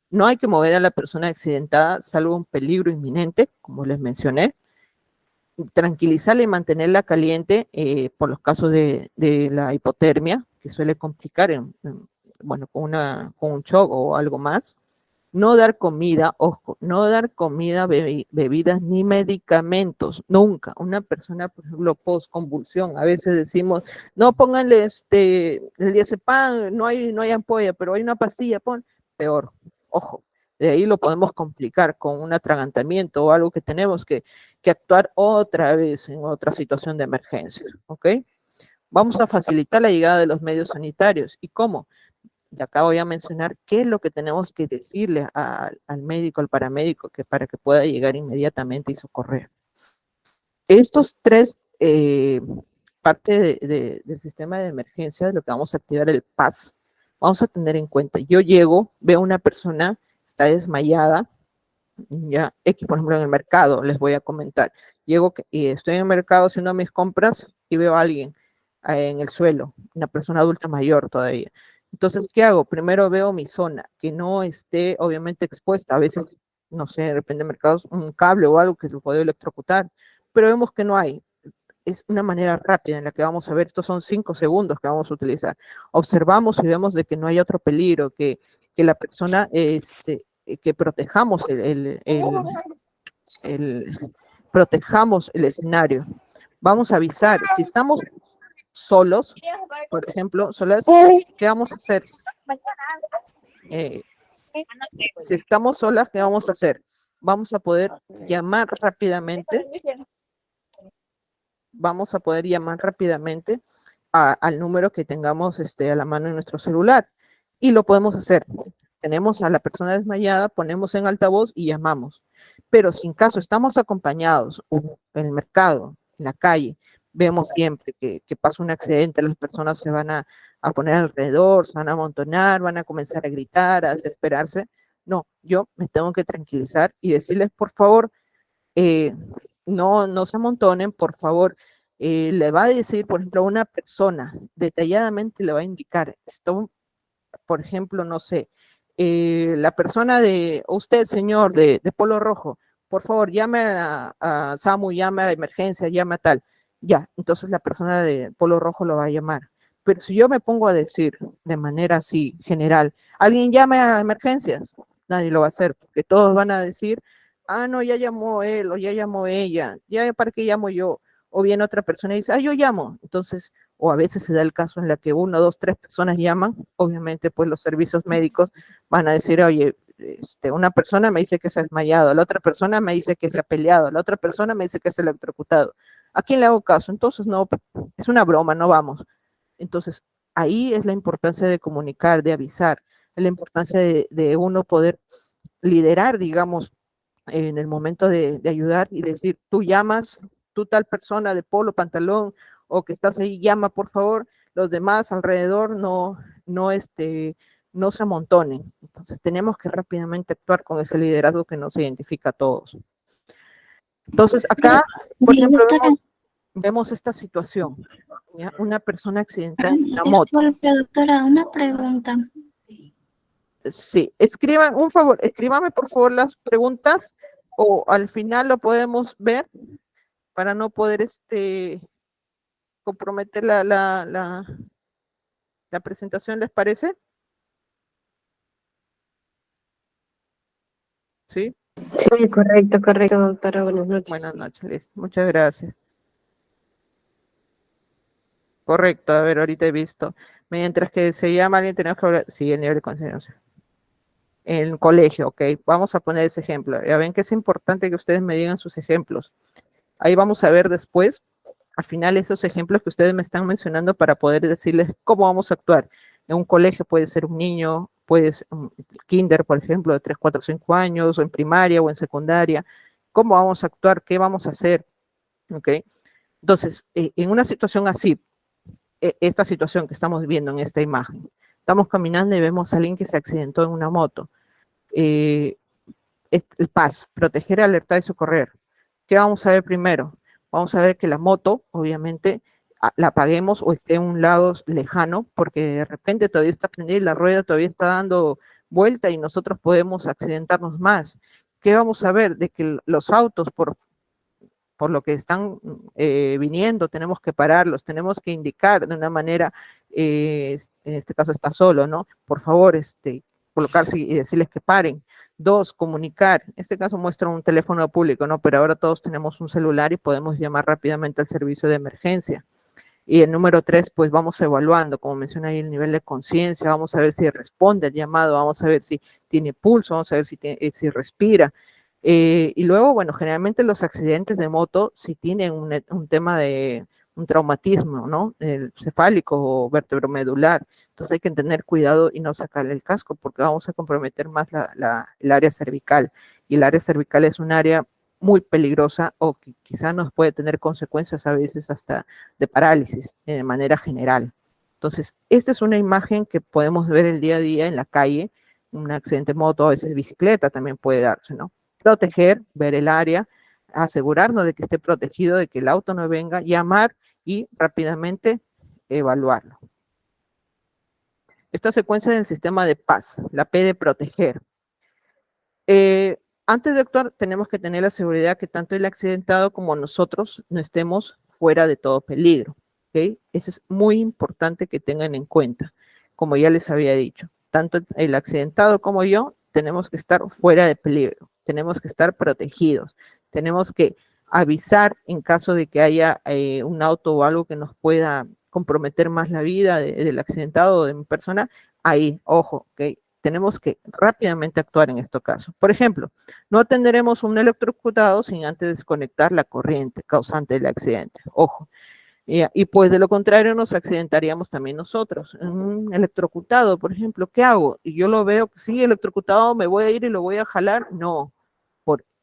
No hay que mover a la persona accidentada, salvo un peligro inminente, como les mencioné. Tranquilizarla y mantenerla caliente por los casos de la hipotermia, que suele complicar con un shock o algo más. No dar comida, ojo, no dar comida, bebidas ni medicamentos, nunca. Una persona, por ejemplo, post-convulsión, a veces decimos, no, pónganle el diazepam, no hay ampolla, pero hay una pastilla, peor, ojo. De ahí lo podemos complicar con un atragantamiento o algo que tenemos que actuar otra vez en otra situación de emergencia, ¿ok? Vamos a facilitar la llegada de los medios sanitarios. ¿Y cómo? Y acá voy a mencionar qué es lo que tenemos que decirle al médico, al paramédico, para que pueda llegar inmediatamente y socorrer. Estos 3 parte del sistema de emergencia, de lo que vamos a activar el PAS, vamos a tener en cuenta. Yo llego, veo una persona, está desmayada, ya, por ejemplo, en el mercado, les voy a comentar. Llego y estoy en el mercado haciendo mis compras y veo a alguien en el suelo, una persona adulta mayor todavía. Entonces, ¿qué hago? Primero veo mi zona, que no esté obviamente expuesta. A veces, no sé, de repente en mercados, un cable o algo que se puede electrocutar, pero vemos que no hay. Es una manera rápida en la que vamos a ver, estos son 5 segundos que vamos a utilizar. Observamos y vemos de que no hay otro peligro, que la persona, que protejamos protejamos el escenario. Vamos a avisar, si estamos solos, por ejemplo, solas, ¿qué vamos a hacer? Si estamos solas, ¿qué vamos a hacer? Vamos a poder llamar rápidamente, al número que tengamos a la mano en nuestro celular. Y lo podemos hacer. Tenemos a la persona desmayada, ponemos en altavoz y llamamos. Pero si en caso estamos acompañados en el mercado, en la calle, vemos siempre que pasa un accidente, las personas se van a poner alrededor, se van a amontonar, van a comenzar a gritar, a desesperarse. No, yo me tengo que tranquilizar y decirles, por favor, no se amontonen, por favor. Le va a decir, por ejemplo, a una persona, detalladamente le va a indicar, esto, por ejemplo, no sé, la persona usted, señor, de Polo Rojo, por favor, llame a SAMU, llame a emergencia, llame a tal. Ya, entonces la persona de Polo Rojo lo va a llamar. Pero si yo me pongo a decir de manera así, general, alguien llame a emergencias, nadie lo va a hacer, porque todos van a decir, ah, no, ya llamó él o ya llamó ella, ya para qué llamo yo. O bien otra persona dice, ah, yo llamo. Entonces, o a veces se da el caso en la que 1, 2, 3 personas llaman, obviamente pues los servicios médicos van a decir, oye, una persona me dice que se ha desmayado, la otra persona me dice que se ha peleado, la otra persona me dice que se ha electrocutado. ¿A quién le hago caso? Entonces, no, es una broma, no vamos. Entonces, ahí es la importancia de comunicar, de avisar, la importancia de uno poder liderar, digamos, en el momento de ayudar y decir, tú llamas, tú tal persona de polo, pantalón, o que estás ahí, llama por favor, los demás alrededor no se amontonen. Entonces tenemos que rápidamente actuar con ese liderazgo que nos identifica a todos. Entonces acá, por ejemplo, vemos esta situación, ¿ya? Una persona accidentada en una moto. Disculpe, doctora, una pregunta. Sí, escríbame por favor las preguntas o al final lo podemos ver para no poder comprometer la presentación, ¿les parece? ¿Sí? Sí, correcto, doctora. Buenas noches. Buenas noches, listo. Muchas gracias. Correcto, a ver, ahorita he visto. Mientras que se llama alguien, tenemos que hablar. Sí, el nivel de conciencia. En el colegio, ok. Vamos a poner ese ejemplo. Ya ven que es importante que ustedes me digan sus ejemplos. Ahí vamos a ver después, al final, esos ejemplos que ustedes me están mencionando para poder decirles cómo vamos a actuar. En un colegio puede ser un niño, puede ser un kinder, por ejemplo, de 3, 4, 5 años, o en primaria o en secundaria. ¿Cómo vamos a actuar? ¿Qué vamos a hacer? ¿Ok? Entonces, en una situación así, esta situación que estamos viendo en esta imagen, estamos caminando y vemos a alguien que se accidentó en una moto. Es el PAS, proteger, alertar y socorrer. ¿Qué vamos a ver primero? Vamos a ver que la moto, obviamente, la apaguemos o esté en un lado lejano, porque de repente todavía está prendida y la rueda todavía está dando vuelta y nosotros podemos accidentarnos más. ¿Qué vamos a ver? De que los autos, por lo que están viniendo, tenemos que pararlos, tenemos que indicar de una manera, en este caso está solo, ¿no? Por favor, colocarse y decirles que paren. 2, comunicar. En este caso muestra un teléfono público, ¿no? Pero ahora todos tenemos un celular y podemos llamar rápidamente al servicio de emergencia. Y el número 3, pues vamos evaluando, como menciona ahí, el nivel de conciencia, vamos a ver si responde al llamado, vamos a ver si tiene pulso, vamos a ver si respira. Y luego, bueno, generalmente los accidentes de moto si tienen un tema de un traumatismo, ¿no? El cefálico o vertebromedular. Entonces hay que tener cuidado y no sacarle el casco porque vamos a comprometer más el área cervical. Y el área cervical es un área muy peligrosa o que quizá nos puede tener consecuencias a veces hasta de parálisis de manera general. Entonces, esta es una imagen que podemos ver el día a día en la calle, un accidente de moto, a veces bicicleta también puede darse, ¿no? Proteger, ver el área, asegurarnos de que esté protegido, de que el auto no venga, llamar y rápidamente evaluarlo. Esta secuencia del sistema de paz, la P de proteger. Antes de actuar, tenemos que tener la seguridad que tanto el accidentado como nosotros no estemos fuera de todo peligro. ¿Okay? Eso es muy importante que tengan en cuenta. Como ya les había dicho, tanto el accidentado como yo tenemos que estar fuera de peligro, tenemos que estar protegidos, tenemos que avisar en caso de que haya un auto o algo que nos pueda comprometer más la vida del accidentado o de mi persona. Ahí, ojo, ¿ok? Tenemos que rápidamente actuar en estos casos. Por ejemplo, no atenderemos un electrocutado sin antes desconectar la corriente causante del accidente. Ojo. Y pues de lo contrario nos accidentaríamos también nosotros. Un electrocutado, por ejemplo, ¿qué hago? Y yo lo veo, sí, electrocutado, me voy a ir y lo voy a jalar. No,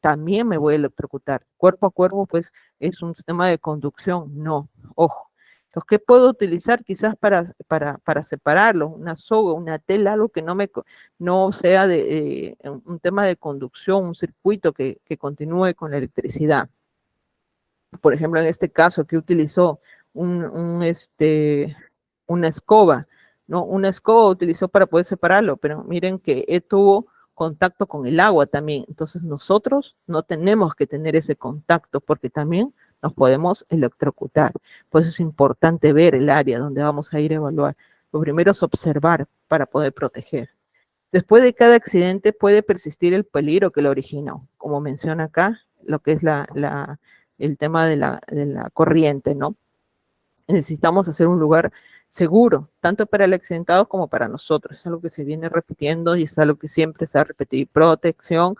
también me voy a electrocutar. Cuerpo a cuerpo, pues es un sistema de conducción. No, ojo. Entonces, ¿qué puedo utilizar quizás para separarlo? Una soga, una tela, algo que no sea un tema de conducción, un circuito que continúe con la electricidad. Por ejemplo, en este caso que utilizó una escoba, ¿no? Una escoba utilizó para poder separarlo, pero miren que tuvo contacto con el agua también. Entonces nosotros no tenemos que tener ese contacto porque también nos podemos electrocutar. Por eso es importante ver el área donde vamos a ir a evaluar. Lo primero es observar para poder proteger. Después de cada accidente puede persistir el peligro que lo originó, como menciona acá, lo que es el tema de la corriente, ¿no? Necesitamos hacer un lugar seguro, tanto para el accidentado como para nosotros. Es algo que se viene repitiendo y es algo que siempre se va a repetir. Protección,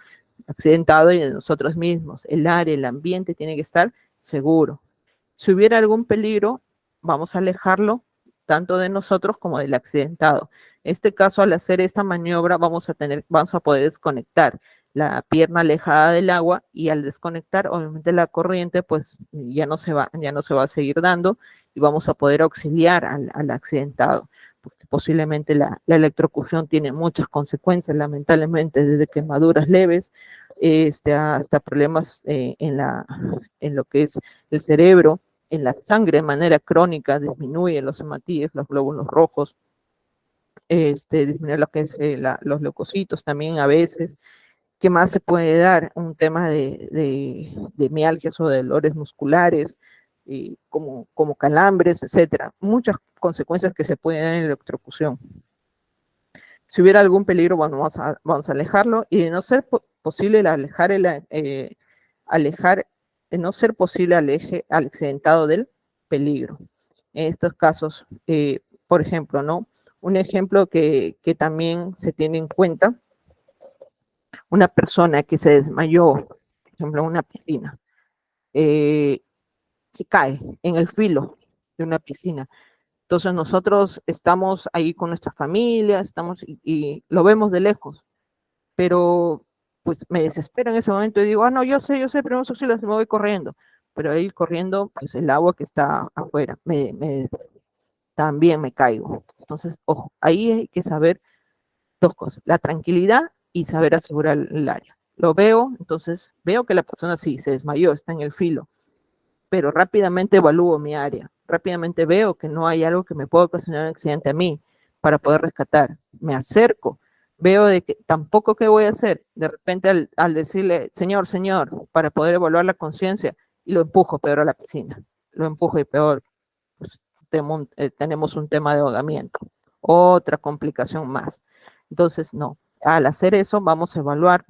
accidentado y de nosotros mismos. El área, el ambiente tiene que estar seguro. Si hubiera algún peligro, vamos a alejarlo tanto de nosotros como del accidentado. En este caso, al hacer esta maniobra, vamos a poder desconectar la pierna alejada del agua y al desconectar, obviamente la corriente, pues ya no se va a seguir dando y vamos a poder auxiliar al accidentado, porque posiblemente la electrocución tiene muchas consecuencias, lamentablemente, desde quemaduras leves hasta problemas en lo que es el cerebro, en la sangre de manera crónica, disminuye los hematíes, los glóbulos rojos, disminuye lo que es los leucocitos también a veces. ¿Qué más se puede dar? Un tema de mialgias o de dolores musculares, como calambres, etcétera. Muchas consecuencias que se pueden dar en la electrocución. Si hubiera algún peligro, bueno, vamos a alejarlo y de no ser posible de no ser posible aleje al accidentado del peligro. En estos casos, por ejemplo, ¿no? Un ejemplo que también se tiene en cuenta, una persona que se desmayó, por ejemplo, en una piscina, se cae en el filo de una piscina. Entonces nosotros estamos ahí con nuestra familia, y lo vemos de lejos, pero pues me desespero en ese momento y digo, no, yo sé, primeros auxilios, me voy corriendo, pero ahí corriendo, pues el agua que está afuera, también me caigo. Entonces, ojo, ahí hay que saber dos cosas, la tranquilidad y saber asegurar el área. Lo veo, entonces veo que la persona sí se desmayó, está en el filo, pero rápidamente evalúo mi área, rápidamente veo que no hay algo que me pueda ocasionar un accidente a mí para poder rescatar. Me acerco, veo de que tampoco qué voy a hacer, de repente al decirle, señor, para poder evaluar la conciencia, y lo empujo peor a la piscina, lo empujo y peor, pues, tenemos un tema de ahogamiento, otra complicación más. Entonces, no, al hacer eso vamos a evaluar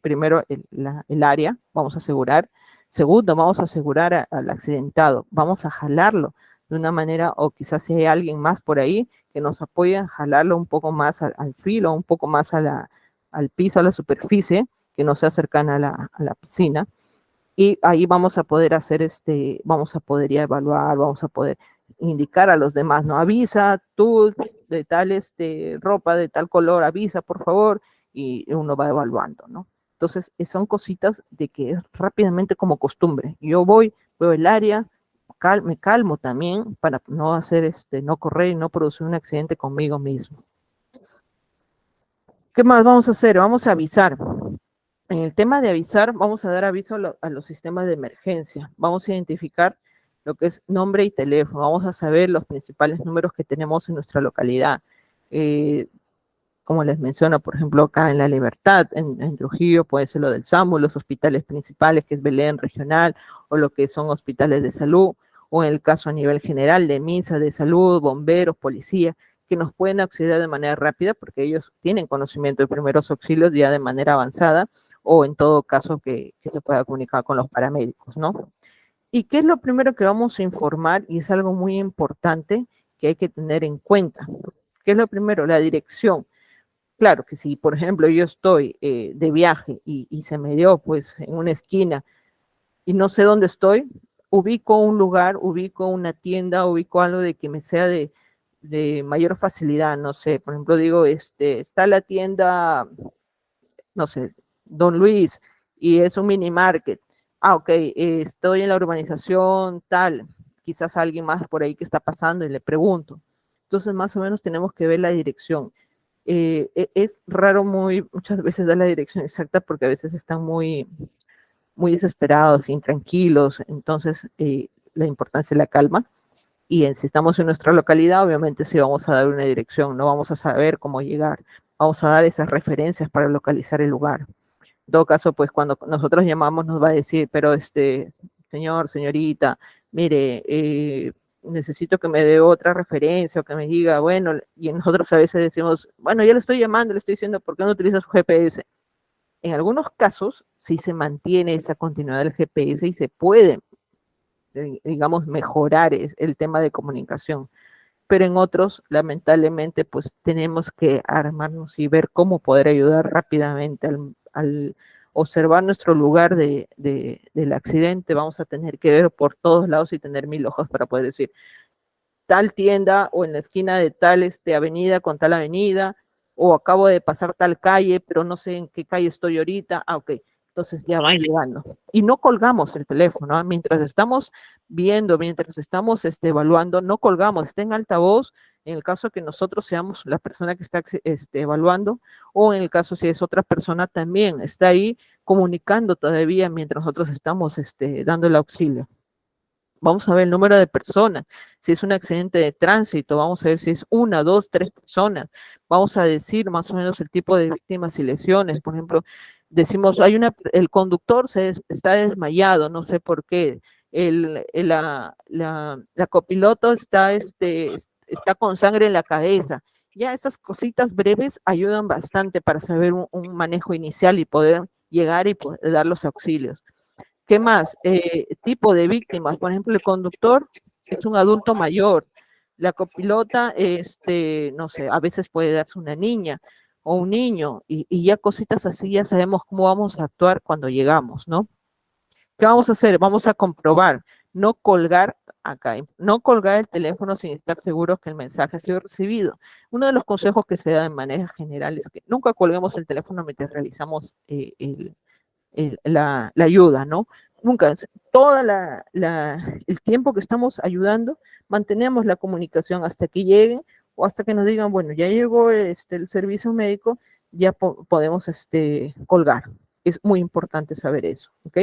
primero el área, vamos a asegurar. Segundo, vamos a asegurar al accidentado, vamos a jalarlo de una manera, o quizás si hay alguien más por ahí que nos apoye a jalarlo un poco más al filo, un poco más al piso, a la superficie, que no sea cercana a la piscina. Y ahí vamos a poder hacer vamos a poder ya evaluar, vamos a poder indicar a los demás, ¿no? Avisa, tú de tal ropa, de tal color, avisa, por favor, y uno va evaluando, ¿no? Entonces, son cositas de que es rápidamente como costumbre. Yo veo el área, me calmo también para no hacer no correr y no producir un accidente conmigo mismo. ¿Qué más vamos a hacer? Vamos a avisar. En el tema de avisar, vamos a dar aviso a los sistemas de emergencia. Vamos a identificar lo que es nombre y teléfono. Vamos a saber los principales números que tenemos en nuestra localidad. Como les menciono, por ejemplo, acá en La Libertad, en Trujillo, puede ser lo del SAMU, los hospitales principales, que es Belén Regional, o lo que son hospitales de salud, o en el caso a nivel general de MINSA de salud, bomberos, policía, que nos pueden acceder de manera rápida porque ellos tienen conocimiento de primeros auxilios ya de manera avanzada, o en todo caso que se pueda comunicar con los paramédicos, ¿no? ¿Y qué es lo primero que vamos a informar? Y es algo muy importante que hay que tener en cuenta. ¿Qué es lo primero? La dirección. Claro que si, por ejemplo, yo estoy de viaje y se me dio pues en una esquina y no sé dónde estoy, ubico un lugar, ubico una tienda, ubico algo de que me sea de mayor facilidad, no sé, por ejemplo, digo, está la tienda, no sé, Don Luis, y es un mini market. Ah, ok, estoy en la urbanización tal, quizás alguien más por ahí que está pasando y le pregunto. Entonces, más o menos tenemos que ver la dirección. Es raro muchas veces dar la dirección exacta porque a veces están muy desesperados, intranquilos, entonces la importancia es la calma. Y si estamos en nuestra localidad, obviamente sí vamos a dar una dirección, no vamos a saber cómo llegar, vamos a dar esas referencias para localizar el lugar. En todo caso, pues cuando nosotros llamamos nos va a decir, pero señor, señorita, mire, necesito que me dé otra referencia o que me diga, bueno, y nosotros a veces decimos, bueno, ya lo estoy llamando, le estoy diciendo, ¿por qué no utiliza su GPS? En algunos casos, sí se mantiene esa continuidad del GPS y se puede, digamos, mejorar el tema de comunicación. Pero en otros, lamentablemente, pues tenemos que armarnos y ver cómo poder ayudar rápidamente al observar nuestro lugar del accidente. Vamos a tener que ver por todos lados y tener 1000 ojos para poder decir tal tienda o en la esquina de tal avenida con tal avenida, o acabo de pasar tal calle, pero no sé en qué calle estoy ahorita. Ah, ok. Entonces ya van llegando. Y no colgamos el teléfono, ¿eh? Mientras estamos viendo, mientras estamos evaluando, no colgamos, está en altavoz, en el caso que nosotros seamos la persona que está evaluando, o en el caso si es otra persona también, está ahí comunicando todavía mientras nosotros estamos dando el auxilio. Vamos a ver el número de personas, si es un accidente de tránsito, vamos a ver si es 1, 2, 3 personas, vamos a decir más o menos el tipo de víctimas y lesiones. Por ejemplo, decimos, el conductor está desmayado, no sé por qué, la copiloto está con sangre en la cabeza. Ya esas cositas breves ayudan bastante para saber un manejo inicial y poder llegar y poder dar los auxilios. ¿Qué más? Tipo de víctimas. Por ejemplo, el conductor es un adulto mayor. La copilota, no sé, a veces puede darse una niña o un niño, y ya cositas así, ya sabemos cómo vamos a actuar cuando llegamos, ¿no? ¿Qué vamos a hacer? Vamos a comprobar, no colgar acá, no colgar el teléfono sin estar seguros que el mensaje ha sido recibido. Uno de los consejos que se da de manera general es que nunca colguemos el teléfono mientras realizamos la ayuda, ¿no? Nunca, el tiempo que estamos ayudando, mantenemos la comunicación hasta que lleguen o hasta que nos digan, bueno, ya llegó el servicio médico, ya podemos colgar. Es muy importante saber eso, ¿ok?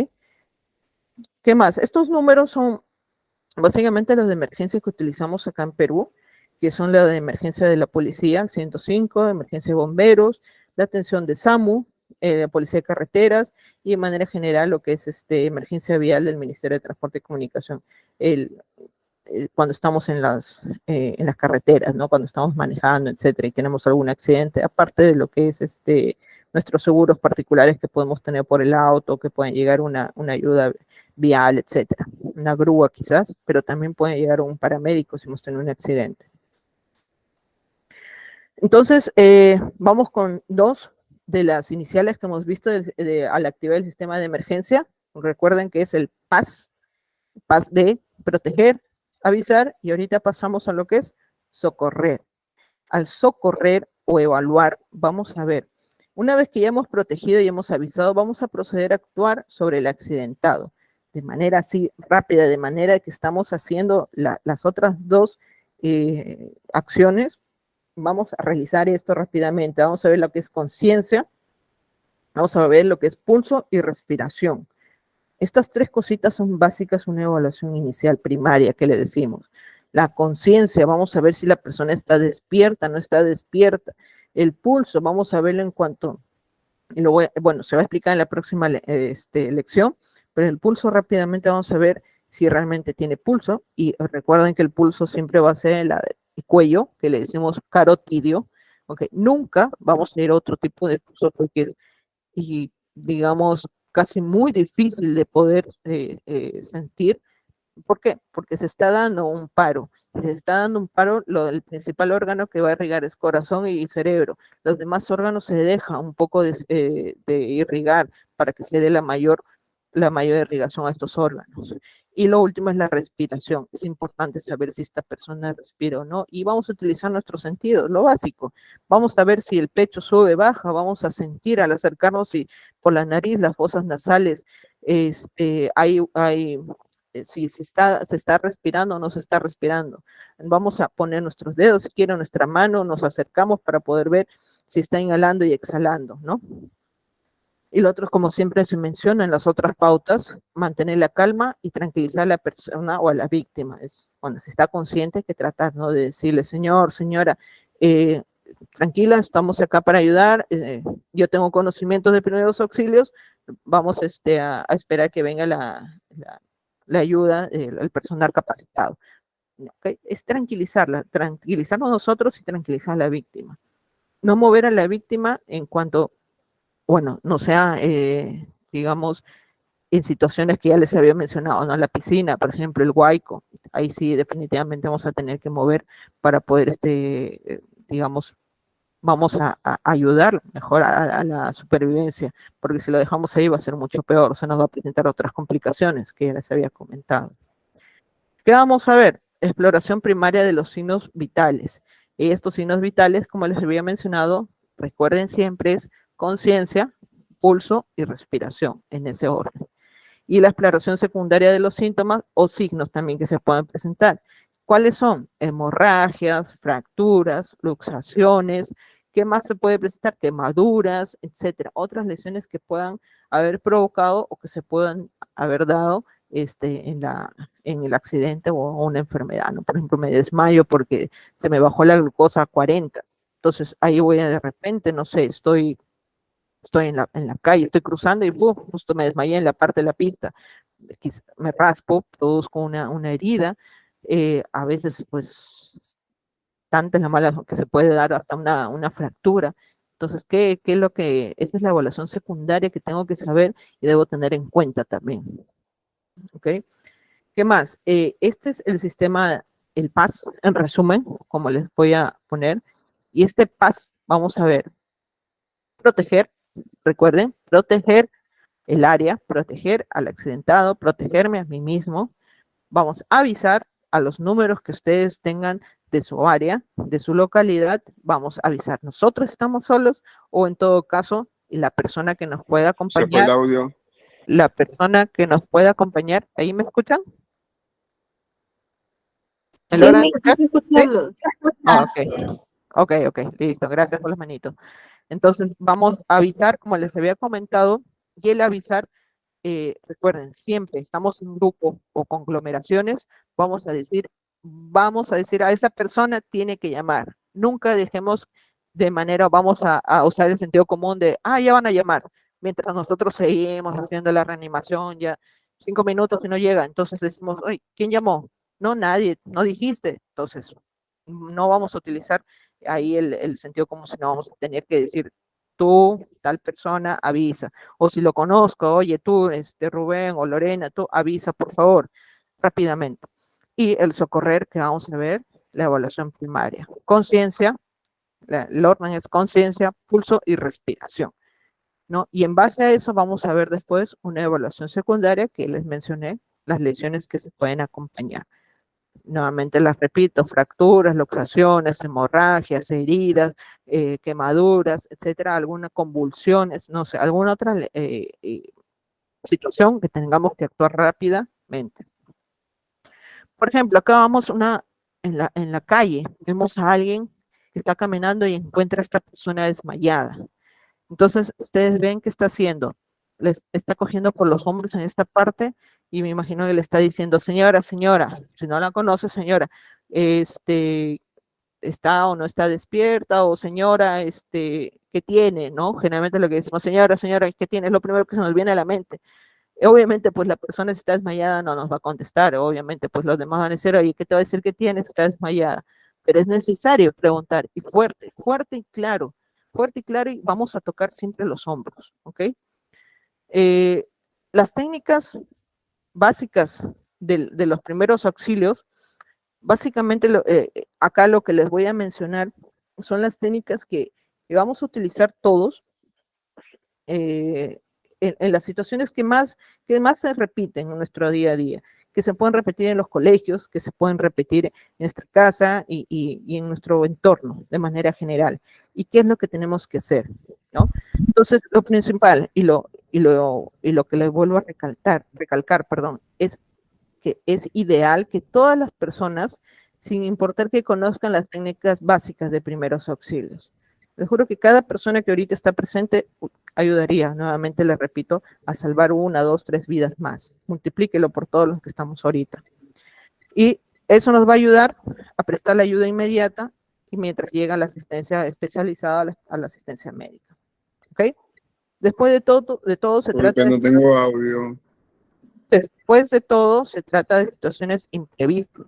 ¿Qué más? Estos números son básicamente los de emergencia que utilizamos acá en Perú, que son la de emergencia de la policía, 105, emergencia de bomberos, la atención de SAMU, la Policía de Carreteras, y de manera general lo que es emergencia vial del Ministerio de Transporte y Comunicación, cuando estamos en las carreteras, ¿no? Cuando estamos manejando, etcétera, y tenemos algún accidente, aparte de lo que es nuestros seguros particulares que podemos tener por el auto, que pueden llegar una ayuda vial, etcétera, una grúa quizás, pero también puede llegar un paramédico si hemos tenido un accidente. Entonces, vamos con dos de las iniciales que hemos visto al activar el sistema de emergencia. Recuerden que es el PAS de proteger, avisar, y ahorita pasamos a lo que es socorrer. Al socorrer o evaluar, vamos a ver, una vez que ya hemos protegido y hemos avisado, vamos a proceder a actuar sobre el accidentado, de manera así rápida, de manera que estamos haciendo las otras dos acciones. Vamos a realizar esto rápidamente. Vamos a ver lo que es conciencia, vamos a ver lo que es pulso y respiración. Estas tres cositas son básicas, una evaluación inicial primaria que le decimos. La conciencia, vamos a ver si la persona está despierta, no está despierta. El pulso, vamos a verlo en cuanto, bueno, se va a explicar en la próxima lección, pero el pulso rápidamente vamos a ver si realmente tiene pulso, y recuerden que el pulso siempre va a ser el cuello, que le decimos carotidio, ¿ok? Nunca vamos a ir a otro tipo de pulso, porque, y digamos, casi muy difícil de poder sentir. ¿Por qué? Porque se está dando un paro. Si se está dando un paro, el principal órgano que va a irrigar es corazón y cerebro. Los demás órganos se deja un poco de irrigar para que se dé la mayor irrigación a estos órganos. Y lo último es la respiración. Es importante saber si esta persona respira o no. Y vamos a utilizar nuestros sentidos, lo básico. Vamos a ver si el pecho sube, baja. Vamos a sentir al acercarnos y por la nariz, las fosas nasales, si se está respirando o no se está respirando. Vamos a poner nuestros dedos, si quieren, nuestra mano, nos acercamos para poder ver si está inhalando y exhalando, ¿no? Y lo otro, como siempre se menciona en las otras pautas, mantener la calma y tranquilizar a la persona o a la víctima. Bueno, si está consciente, hay que tratar, ¿no? De decirle, señor, señora, tranquila, estamos acá para ayudar, yo tengo conocimientos de primeros auxilios, vamos a esperar que venga la ayuda del personal capacitado. ¿Okay? Es tranquilizarnos nosotros y tranquilizar a la víctima. No mover a la víctima en cuanto, bueno, no sea, digamos, en situaciones que ya les había mencionado, ¿no? La piscina, por ejemplo, el huaico, ahí sí definitivamente vamos a tener que mover para poder, digamos, vamos a ayudar mejor a la supervivencia, porque si lo dejamos ahí va a ser mucho peor, se nos va a presentar otras complicaciones que ya les había comentado. ¿Qué vamos a ver? Exploración primaria de los signos vitales. Y estos signos vitales, como les había mencionado, recuerden siempre es conciencia, pulso y respiración, en ese orden. Y la exploración secundaria de los síntomas o signos también que se pueden presentar. ¿Cuáles son? Hemorragias, fracturas, luxaciones. ¿Qué más se puede presentar? Quemaduras, etcétera. Otras lesiones que puedan haber provocado o que se puedan haber dado en el accidente o una enfermedad, ¿no? Por ejemplo, me desmayo porque se me bajó la glucosa a 40. Entonces, ahí voy a de repente, no sé, estoy en la calle, estoy cruzando y justo me desmayé en la parte de la pista. Me raspo, produzco una herida. A veces, pues, tanta es la mala que se puede dar hasta una fractura. Entonces, ¿qué es lo que? Esta es la evaluación secundaria que tengo que saber y debo tener en cuenta también. ¿Ok? ¿Qué más? Este es el sistema, el PAS, en resumen, como les voy a poner. Y este PAS, vamos a ver, proteger, recuerden, proteger el área, proteger al accidentado, protegerme a mí mismo. Vamos a avisar a los números que ustedes tengan de su área, de su localidad, vamos a avisar. Nosotros estamos solos o en todo caso, la persona que nos pueda acompañar. Se fue el audio. La persona que nos pueda acompañar, ¿ahí me escuchan? Sí, escuchamos. ¿Sí? Ok, listo, gracias por las manitos. Entonces vamos a avisar, como les había comentado, y el avisar, recuerden, siempre estamos en grupo o conglomeraciones, vamos a decir a esa persona tiene que llamar. Nunca dejemos de manera, vamos a usar el sentido común de, ya van a llamar, mientras nosotros seguimos haciendo la reanimación, ya 5 minutos y no llega, entonces decimos, oye, ¿quién llamó? No, nadie, no dijiste, entonces no vamos a utilizar ahí el sentido común, sino vamos a tener que decir, tú, tal persona, avisa. O si lo conozco, oye, tú, Rubén o Lorena, tú avisa, por favor, rápidamente. Y el socorrer, que vamos a ver, la evaluación primaria. Conciencia, el orden es conciencia, pulso y respiración, ¿no? Y en base a eso vamos a ver después una evaluación secundaria que les mencioné, las lesiones que se pueden acompañar. Nuevamente las repito, fracturas, luxaciones, hemorragias, heridas, quemaduras, etcétera, algunas convulsiones, no sé, alguna otra situación que tengamos que actuar rápidamente. Por ejemplo, acá vamos en la calle, vemos a alguien que está caminando y encuentra a esta persona desmayada. Entonces, ustedes ven que está haciendo, les está cogiendo por los hombros en esta parte y me imagino que le está diciendo, señora, señora, si no la conoce, señora, está o no está despierta, o señora, ¿qué tiene? ¿No? Generalmente lo que decimos, señora, señora, ¿qué tiene? Es lo primero que se nos viene a la mente. Obviamente, pues la persona si está desmayada no nos va a contestar, obviamente, pues los demás van a decir, oye, ¿qué te va a decir que tienes? Está desmayada. Pero es necesario preguntar, y fuerte y claro, y vamos a tocar siempre los hombros, ¿ok? Las técnicas básicas de los primeros auxilios, básicamente acá lo que les voy a mencionar son las técnicas que vamos a utilizar todos en las situaciones que más se repiten en nuestro día a día, que se pueden repetir en los colegios, que se pueden repetir en nuestra casa y en nuestro entorno de manera general. ¿Y qué es lo que tenemos que hacer? ¿No? Entonces, lo principal y lo que les vuelvo a recalcar, es que es ideal que todas las personas, sin importar que conozcan las técnicas básicas de primeros auxilios. Les juro que cada persona que ahorita está presente ayudaría, nuevamente les repito, a salvar 1, 2, 3 vidas más. Multiplíquelo por todos los que estamos ahorita. Y eso nos va a ayudar a prestar la ayuda inmediata y mientras llega la asistencia especializada a la asistencia médica. ¿Ok? Después de todo se trata no tengo audio. Después de todo, se trata de situaciones imprevistas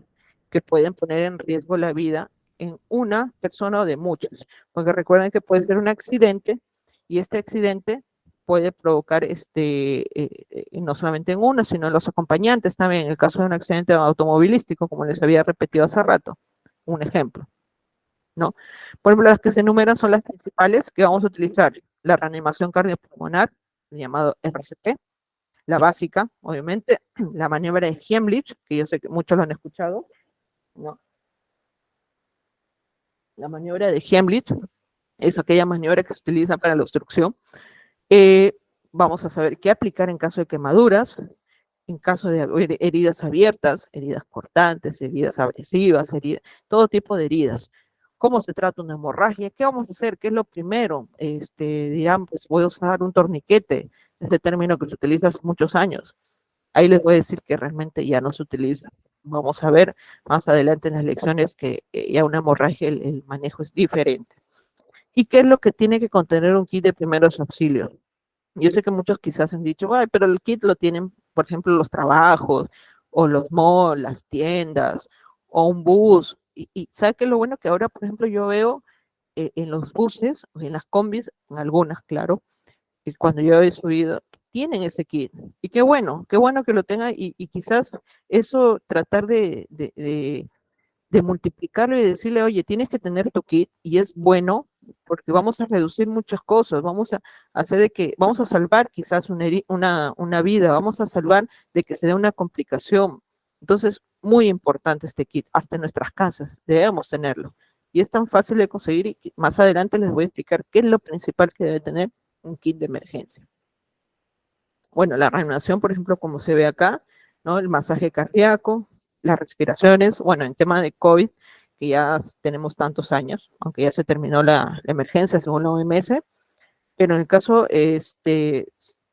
que pueden poner en riesgo la vida en una persona o de muchas, porque recuerden que puede ser un accidente y este accidente puede provocar no solamente en una, sino en los acompañantes también, en el caso de un accidente automovilístico, como les había repetido hace rato, un ejemplo, ¿no? Por ejemplo, las que se enumeran son las principales que vamos a utilizar, la reanimación cardiopulmonar, llamado RCP, la básica, obviamente, la maniobra de Heimlich, que yo sé que muchos lo han escuchado, ¿no? La maniobra de Heimlich es aquella maniobra que se utiliza para la obstrucción. Vamos a saber qué aplicar en caso de quemaduras, en caso de heridas abiertas, heridas cortantes, heridas agresivas, todo tipo de heridas. ¿Cómo se trata una hemorragia? ¿Qué vamos a hacer? ¿Qué es lo primero? Dirán, pues voy a usar un torniquete, este término que se utiliza hace muchos años. Ahí les voy a decir que realmente ya no se utiliza. Vamos a ver más adelante en las lecciones que ya una hemorragia, el manejo es diferente. ¿Y qué es lo que tiene que contener un kit de primeros auxilios? Yo sé que muchos quizás han dicho, ay, pero el kit lo tienen, por ejemplo, los trabajos, o los malls, las tiendas, o un bus. Y ¿sabe qué es lo bueno? Que ahora, por ejemplo, yo veo en los buses, o en las combis, en algunas, claro, y cuando yo he subido, tienen ese kit. Y qué bueno que lo tengan y quizás eso tratar de multiplicarlo y decirle, oye, tienes que tener tu kit y es bueno porque vamos a reducir muchas cosas, vamos a hacer de que, vamos a salvar quizás una vida, vamos a salvar de que se dé una complicación. Entonces, muy importante este kit, hasta en nuestras casas, debemos tenerlo. Y es tan fácil de conseguir y más adelante les voy a explicar qué es lo principal que debe tener un kit de emergencia. Bueno, la reanimación, por ejemplo, como se ve acá, ¿no? El masaje cardíaco, las respiraciones, bueno, en tema de COVID, que ya tenemos tantos años, aunque ya se terminó la emergencia según la OMS, pero en el caso,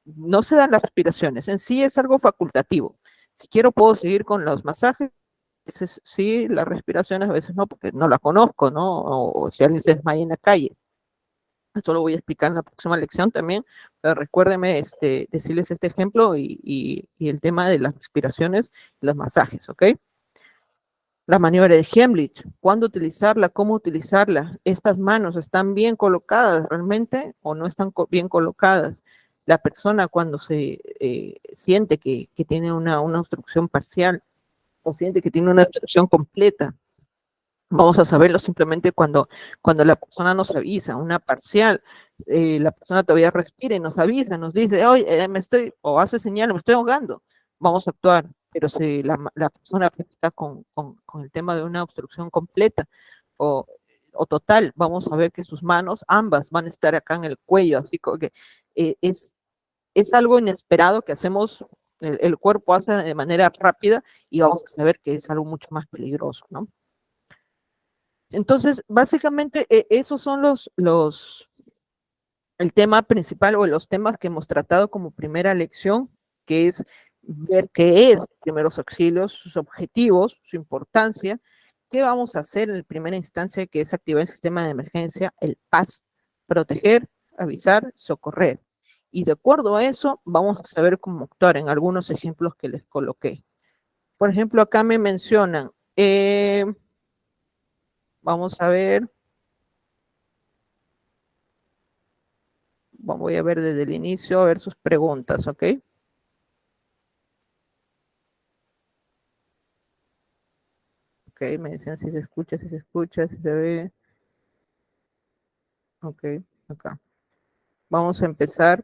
no se dan las respiraciones, en sí es algo facultativo. Si quiero puedo seguir con los masajes, sí, las respiraciones a veces no, porque no la conozco, ¿no? O si alguien se desmaya en la calle. Esto lo voy a explicar en la próxima lección también, pero recuérdeme decirles este ejemplo y el tema de las respiraciones y los masajes, ¿ok? La maniobra de Heimlich, ¿cuándo utilizarla? ¿Cómo utilizarla? ¿Estas manos están bien colocadas realmente o no están bien colocadas? La persona cuando se siente que tiene una obstrucción parcial o siente que tiene una obstrucción completa, vamos a saberlo simplemente cuando la persona nos avisa, una parcial, la persona todavía respira y nos avisa, nos dice, oye, o hace señal, me estoy ahogando, vamos a actuar. Pero si la persona está con el tema de una obstrucción completa o total, vamos a ver que sus manos, ambas, van a estar acá en el cuello, así que es algo inesperado que hacemos, el cuerpo hace de manera rápida y vamos a saber que es algo mucho más peligroso, ¿no? Entonces, básicamente, esos son el tema principal o los temas que hemos tratado como primera lección, que es ver qué es primeros auxilios, sus objetivos, su importancia, qué vamos a hacer en primera instancia, que es activar el sistema de emergencia, el PAS, proteger, avisar, socorrer. Y de acuerdo a eso, vamos a saber cómo actuar en algunos ejemplos que les coloqué. Por ejemplo, acá me mencionan, vamos a ver, voy a ver desde el inicio, a ver sus preguntas, ¿ok? Ok, me decían si se escucha, si se ve. Ok, acá. Vamos a empezar.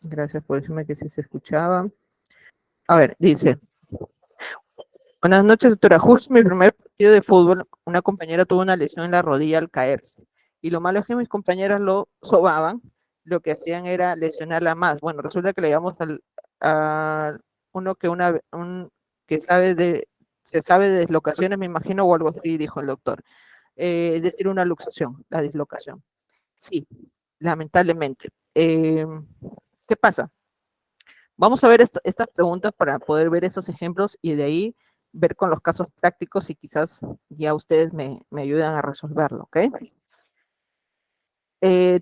Gracias por decirme que sí se escuchaba. A ver, dice. Buenas noches, doctora. Justo en mi primer partido de fútbol, una compañera tuvo una lesión en la rodilla al caerse. Y lo malo es que mis compañeras lo sobaban, lo que hacían era lesionarla más. Bueno, resulta que le llevamos a uno que se sabe de dislocaciones, me imagino, o algo así, dijo el doctor. Es decir, una luxación, la dislocación. Sí, lamentablemente. ¿Qué pasa? Vamos a ver estas preguntas para poder ver esos ejemplos y de ahí ver con los casos prácticos y quizás ya ustedes me ayudan a resolverlo, ¿ok?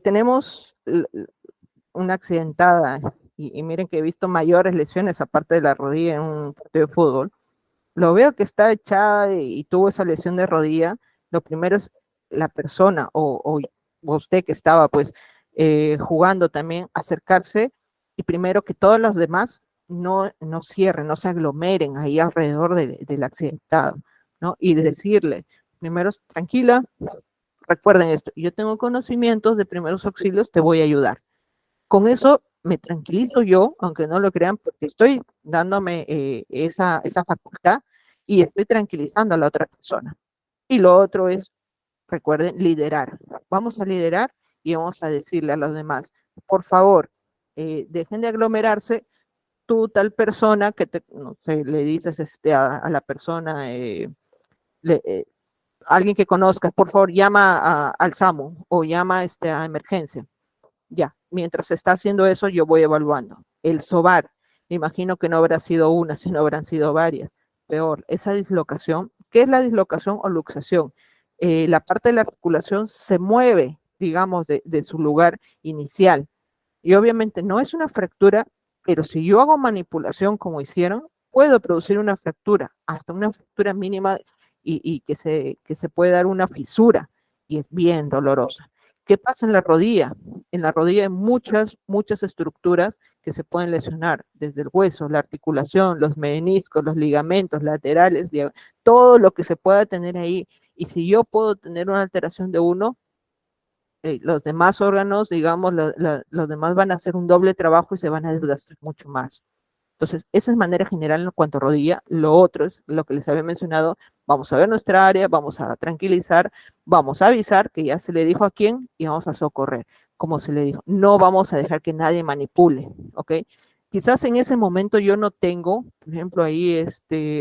Tenemos una accidentada y miren que he visto mayores lesiones aparte de la rodilla en un partido de fútbol. Lo veo que está echada y tuvo esa lesión de rodilla. Lo primero es la persona o usted que estaba pues jugando también, acercarse y primero que todos los demás no cierren, no se aglomeren ahí alrededor del accidentado, ¿no? Y decirle, primero, tranquila, recuerden esto, yo tengo conocimientos de primeros auxilios, te voy a ayudar. Con eso me tranquilizo yo, aunque no lo crean, porque estoy dándome esa facultad y estoy tranquilizando a la otra persona. Y lo otro es, recuerden, liderar. Vamos a liderar y vamos a decirle a los demás, por favor, dejen de aglomerarse, tú tal persona que no sé, le dices a la persona, alguien que conozcas, por favor, llama al SAMU o llama a emergencia. Ya, mientras se está haciendo eso, yo voy evaluando. El sobar, me imagino que no habrá sido una, sino habrán sido varias. Peor, esa dislocación, ¿qué es la dislocación o luxación? La parte de la articulación se mueve, digamos, de su lugar inicial. Y obviamente no es una fractura, pero si yo hago manipulación como hicieron, puedo producir una fractura, hasta una fractura mínima y que se puede dar una fisura y es bien dolorosa. ¿Qué pasa en la rodilla? En la rodilla hay muchas estructuras que se pueden lesionar, desde el hueso, la articulación, los meniscos, los ligamentos laterales, todo lo que se pueda tener ahí. Y si yo puedo tener una alteración de uno, los demás órganos, digamos, los demás van a hacer un doble trabajo y se van a desgastar mucho más. Entonces, esa es manera general en cuanto a rodilla. Lo otro es lo que les había mencionado. Vamos a ver nuestra área, vamos a tranquilizar, vamos a avisar que ya se le dijo a quién y vamos a socorrer, como se le dijo. No vamos a dejar que nadie manipule, ¿ok? Quizás en ese momento yo no tengo, por ejemplo, ahí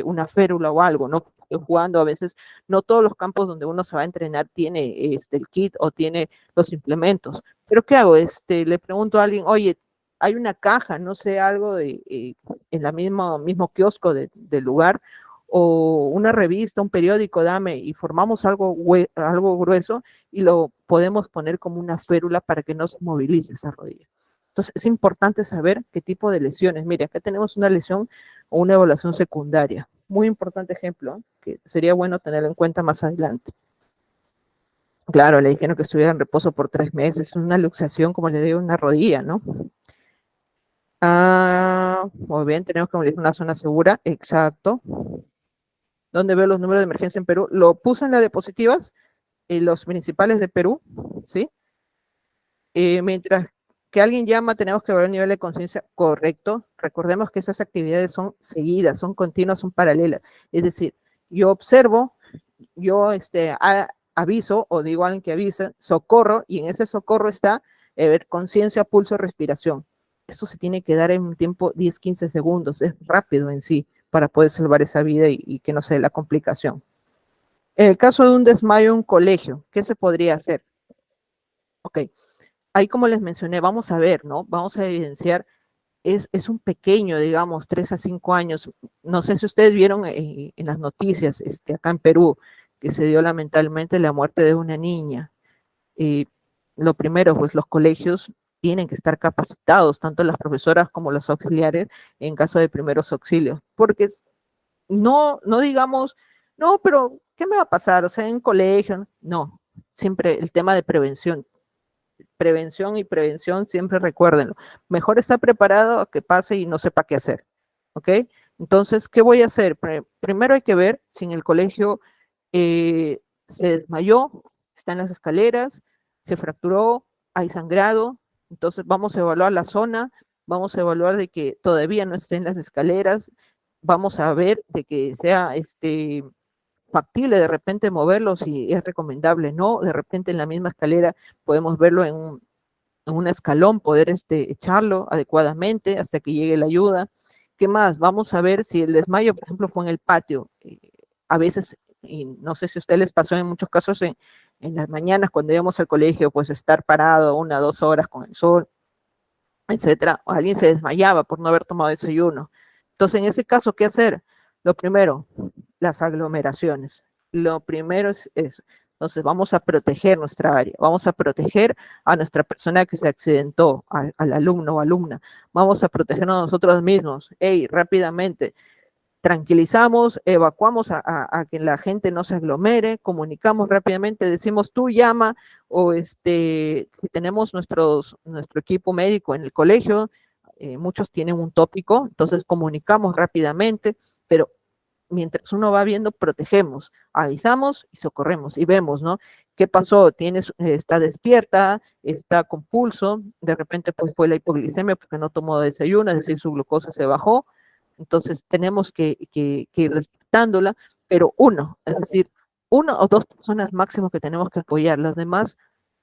una férula o algo, ¿no? Estoy jugando a veces, no todos los campos donde uno se va a entrenar tiene el kit o tiene los implementos. Pero ¿qué hago? Le pregunto a alguien, oye, hay una caja, no sé, algo en la mismo kiosco del lugar, o una revista, un periódico, dame, y formamos algo grueso y lo podemos poner como una férula para que no se movilice esa rodilla. Entonces, es importante saber qué tipo de lesiones. Mire, acá tenemos una lesión o una evaluación secundaria. Muy importante ejemplo, que sería bueno tenerlo en cuenta más adelante. Claro, le dijeron que estuviera en reposo por 3 meses, una luxación, como le digo, una rodilla, ¿no? Muy bien, tenemos que movilizar una zona segura, exacto. ¿Dónde veo los números de emergencia en Perú? Lo puse en las diapositivas, los principales de Perú, ¿sí? Mientras que alguien llama, tenemos que ver el nivel de conciencia correcto. Recordemos que esas actividades son seguidas, son continuas, son paralelas. Es decir, yo observo, yo aviso o digo a alguien que avisa, socorro, y en ese socorro está ver conciencia, pulso, respiración. Eso se tiene que dar en un tiempo 10, 15 segundos, es rápido en sí para poder salvar esa vida y que no se dé la complicación. En el caso de un desmayo en un colegio, ¿qué se podría hacer? Ok, ahí como les mencioné, vamos a ver, ¿no? Vamos a evidenciar, es un pequeño, digamos, 3 a 5 años. No sé si ustedes vieron en las noticias, acá en Perú, que se dio lamentablemente la muerte de una niña. Lo primero, pues los colegios tienen que estar capacitados, tanto las profesoras como los auxiliares, en caso de primeros auxilios, porque no digamos, no, pero ¿qué me va a pasar? O sea, en colegio, no, siempre el tema de prevención y prevención, siempre recuérdenlo. Mejor estar preparado a que pase y no sepa qué hacer, ¿ok? Entonces, ¿qué voy a hacer? Primero hay que ver si en el colegio se desmayó, está en las escaleras, se fracturó, hay sangrado, entonces vamos a evaluar la zona, vamos a evaluar de que todavía no esté en las escaleras, vamos a ver de que sea factible de repente moverlo, si es recomendable, no, de repente en la misma escalera podemos verlo en un escalón, poder echarlo adecuadamente hasta que llegue la ayuda. ¿Qué más? Vamos a ver si el desmayo, por ejemplo, fue en el patio. A veces, y no sé si a ustedes les pasó en muchos casos en las mañanas cuando íbamos al colegio, pues estar parado 1 o 2 horas con el sol, etcétera, o alguien se desmayaba por no haber tomado desayuno. Entonces, en ese caso, ¿qué hacer? Lo primero, las aglomeraciones. Lo primero es eso. Entonces, vamos a proteger nuestra área, vamos a proteger a nuestra persona que se accidentó, al alumno o alumna, vamos a protegernos a nosotros mismos. Hey, rápidamente, tranquilizamos, evacuamos a que la gente no se aglomere, comunicamos rápidamente, decimos tú llama, o si tenemos nuestro equipo médico en el colegio, muchos tienen un tópico, entonces comunicamos rápidamente, pero mientras uno va viendo, protegemos, avisamos y socorremos y vemos, ¿no? ¿Qué pasó? Está despierta, está con pulso, de repente pues fue la hipoglicemia porque no tomó desayuno, es decir, su glucosa se bajó, entonces tenemos que ir despertándola, pero es decir, 1 o 2 personas máximo que tenemos que apoyar, las demás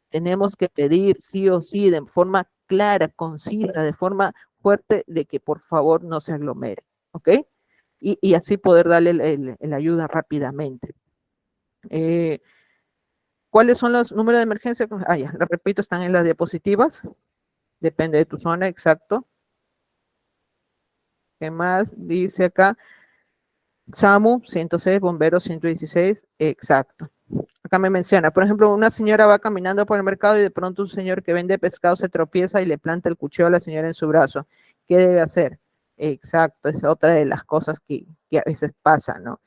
tenemos que pedir sí o sí, de forma clara, concisa, de forma fuerte, de que por favor no se aglomere, ¿ok? Y así poder darle la ayuda rápidamente. ¿Cuáles son los números de emergencia? Ya, lo repito, están en las diapositivas. Depende de tu zona, exacto. ¿Qué más dice acá? SAMU 106, bomberos 116, exacto. Acá me menciona, por ejemplo, una señora va caminando por el mercado y de pronto un señor que vende pescado se tropieza y le planta el cuchillo a la señora en su brazo. ¿Qué debe hacer? Exacto, es otra de las cosas que a veces pasan, ¿no?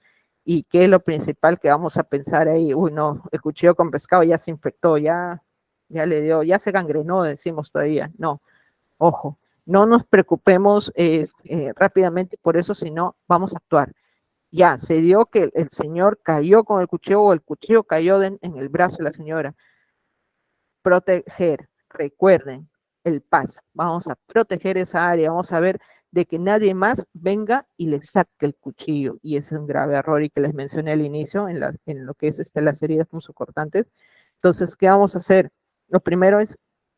¿Y qué es lo principal que vamos a pensar ahí? Uy, no, el cuchillo con pescado ya se infectó, ya le dio, ya se gangrenó, decimos todavía. No, ojo, no nos preocupemos rápidamente por eso, sino vamos a actuar. Ya, se dio que el señor cayó con el cuchillo o el cuchillo cayó en el brazo de la señora. Proteger, recuerden, el paso. Vamos a proteger esa área, vamos a ver de que nadie más venga y le saque el cuchillo. Y ese es un grave error y que les mencioné al inicio en lo que es las heridas punzocortantes. Entonces, ¿qué vamos a hacer? Lo primero es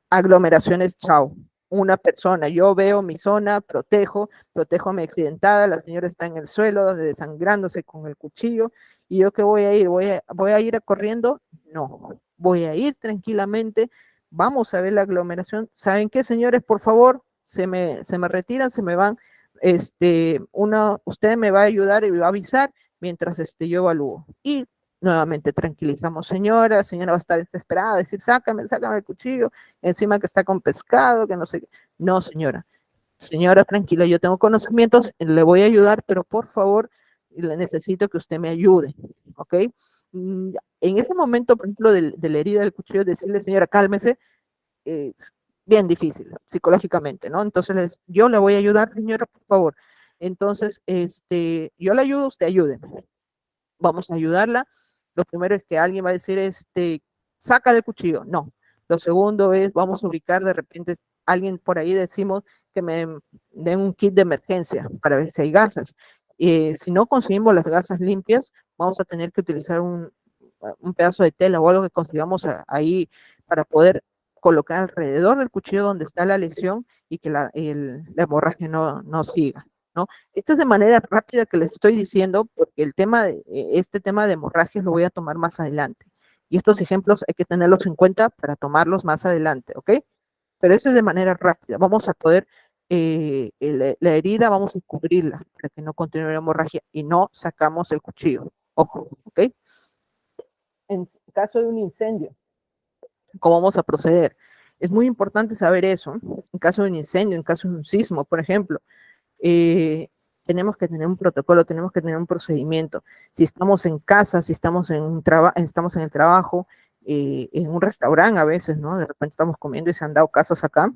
aglomeraciones, chao. Una persona, yo veo mi zona, protejo a mi accidentada, la señora está en el suelo, desangrándose con el cuchillo, y yo ¿qué voy a ir? ¿Voy a ir corriendo? No, voy a ir tranquilamente, vamos a ver la aglomeración. ¿Saben qué, señores? Por favor, se me retiran, se me van, usted me va a ayudar y me va a avisar mientras yo evalúo. Y nuevamente tranquilizamos, señora, la señora va a estar desesperada, decir, sácame el cuchillo, encima que está con pescado, que no sé qué. No, señora, tranquila, yo tengo conocimientos, le voy a ayudar, pero por favor, le necesito que usted me ayude, ¿ok? En ese momento, por ejemplo, de la herida del cuchillo, decirle, señora, cálmese, es bien difícil psicológicamente, ¿no? Entonces, yo le voy a ayudar, señora, por favor. Entonces, yo le ayudo, usted ayúdeme. Vamos a ayudarla. Lo primero es que alguien va a decir, saca el cuchillo. No. Lo segundo es, vamos a ubicar de repente, alguien por ahí decimos que me den un kit de emergencia para ver si hay gasas. Si no conseguimos las gasas limpias, vamos a tener que utilizar un pedazo de tela o algo que consigamos ahí para poder colocar alrededor del cuchillo donde está la lesión y que la hemorragia no siga. ¿no? Esto es de manera rápida que les estoy diciendo, porque el tema este tema de hemorragias lo voy a tomar más adelante. Y estos ejemplos hay que tenerlos en cuenta para tomarlos más adelante, ¿ok? Pero eso es de manera rápida. Vamos a poder, la herida, vamos a cubrirla para que no continúe la hemorragia y no sacamos el cuchillo. Ojo, ¿ok? En caso de un incendio, ¿cómo vamos a proceder? Es muy importante saber eso. En caso de un incendio, en caso de un sismo, por ejemplo, tenemos que tener un protocolo, tenemos que tener un procedimiento. Si estamos en casa, si estamos estamos en el trabajo, en un restaurante a veces, ¿no? De repente estamos comiendo y se han dado casos acá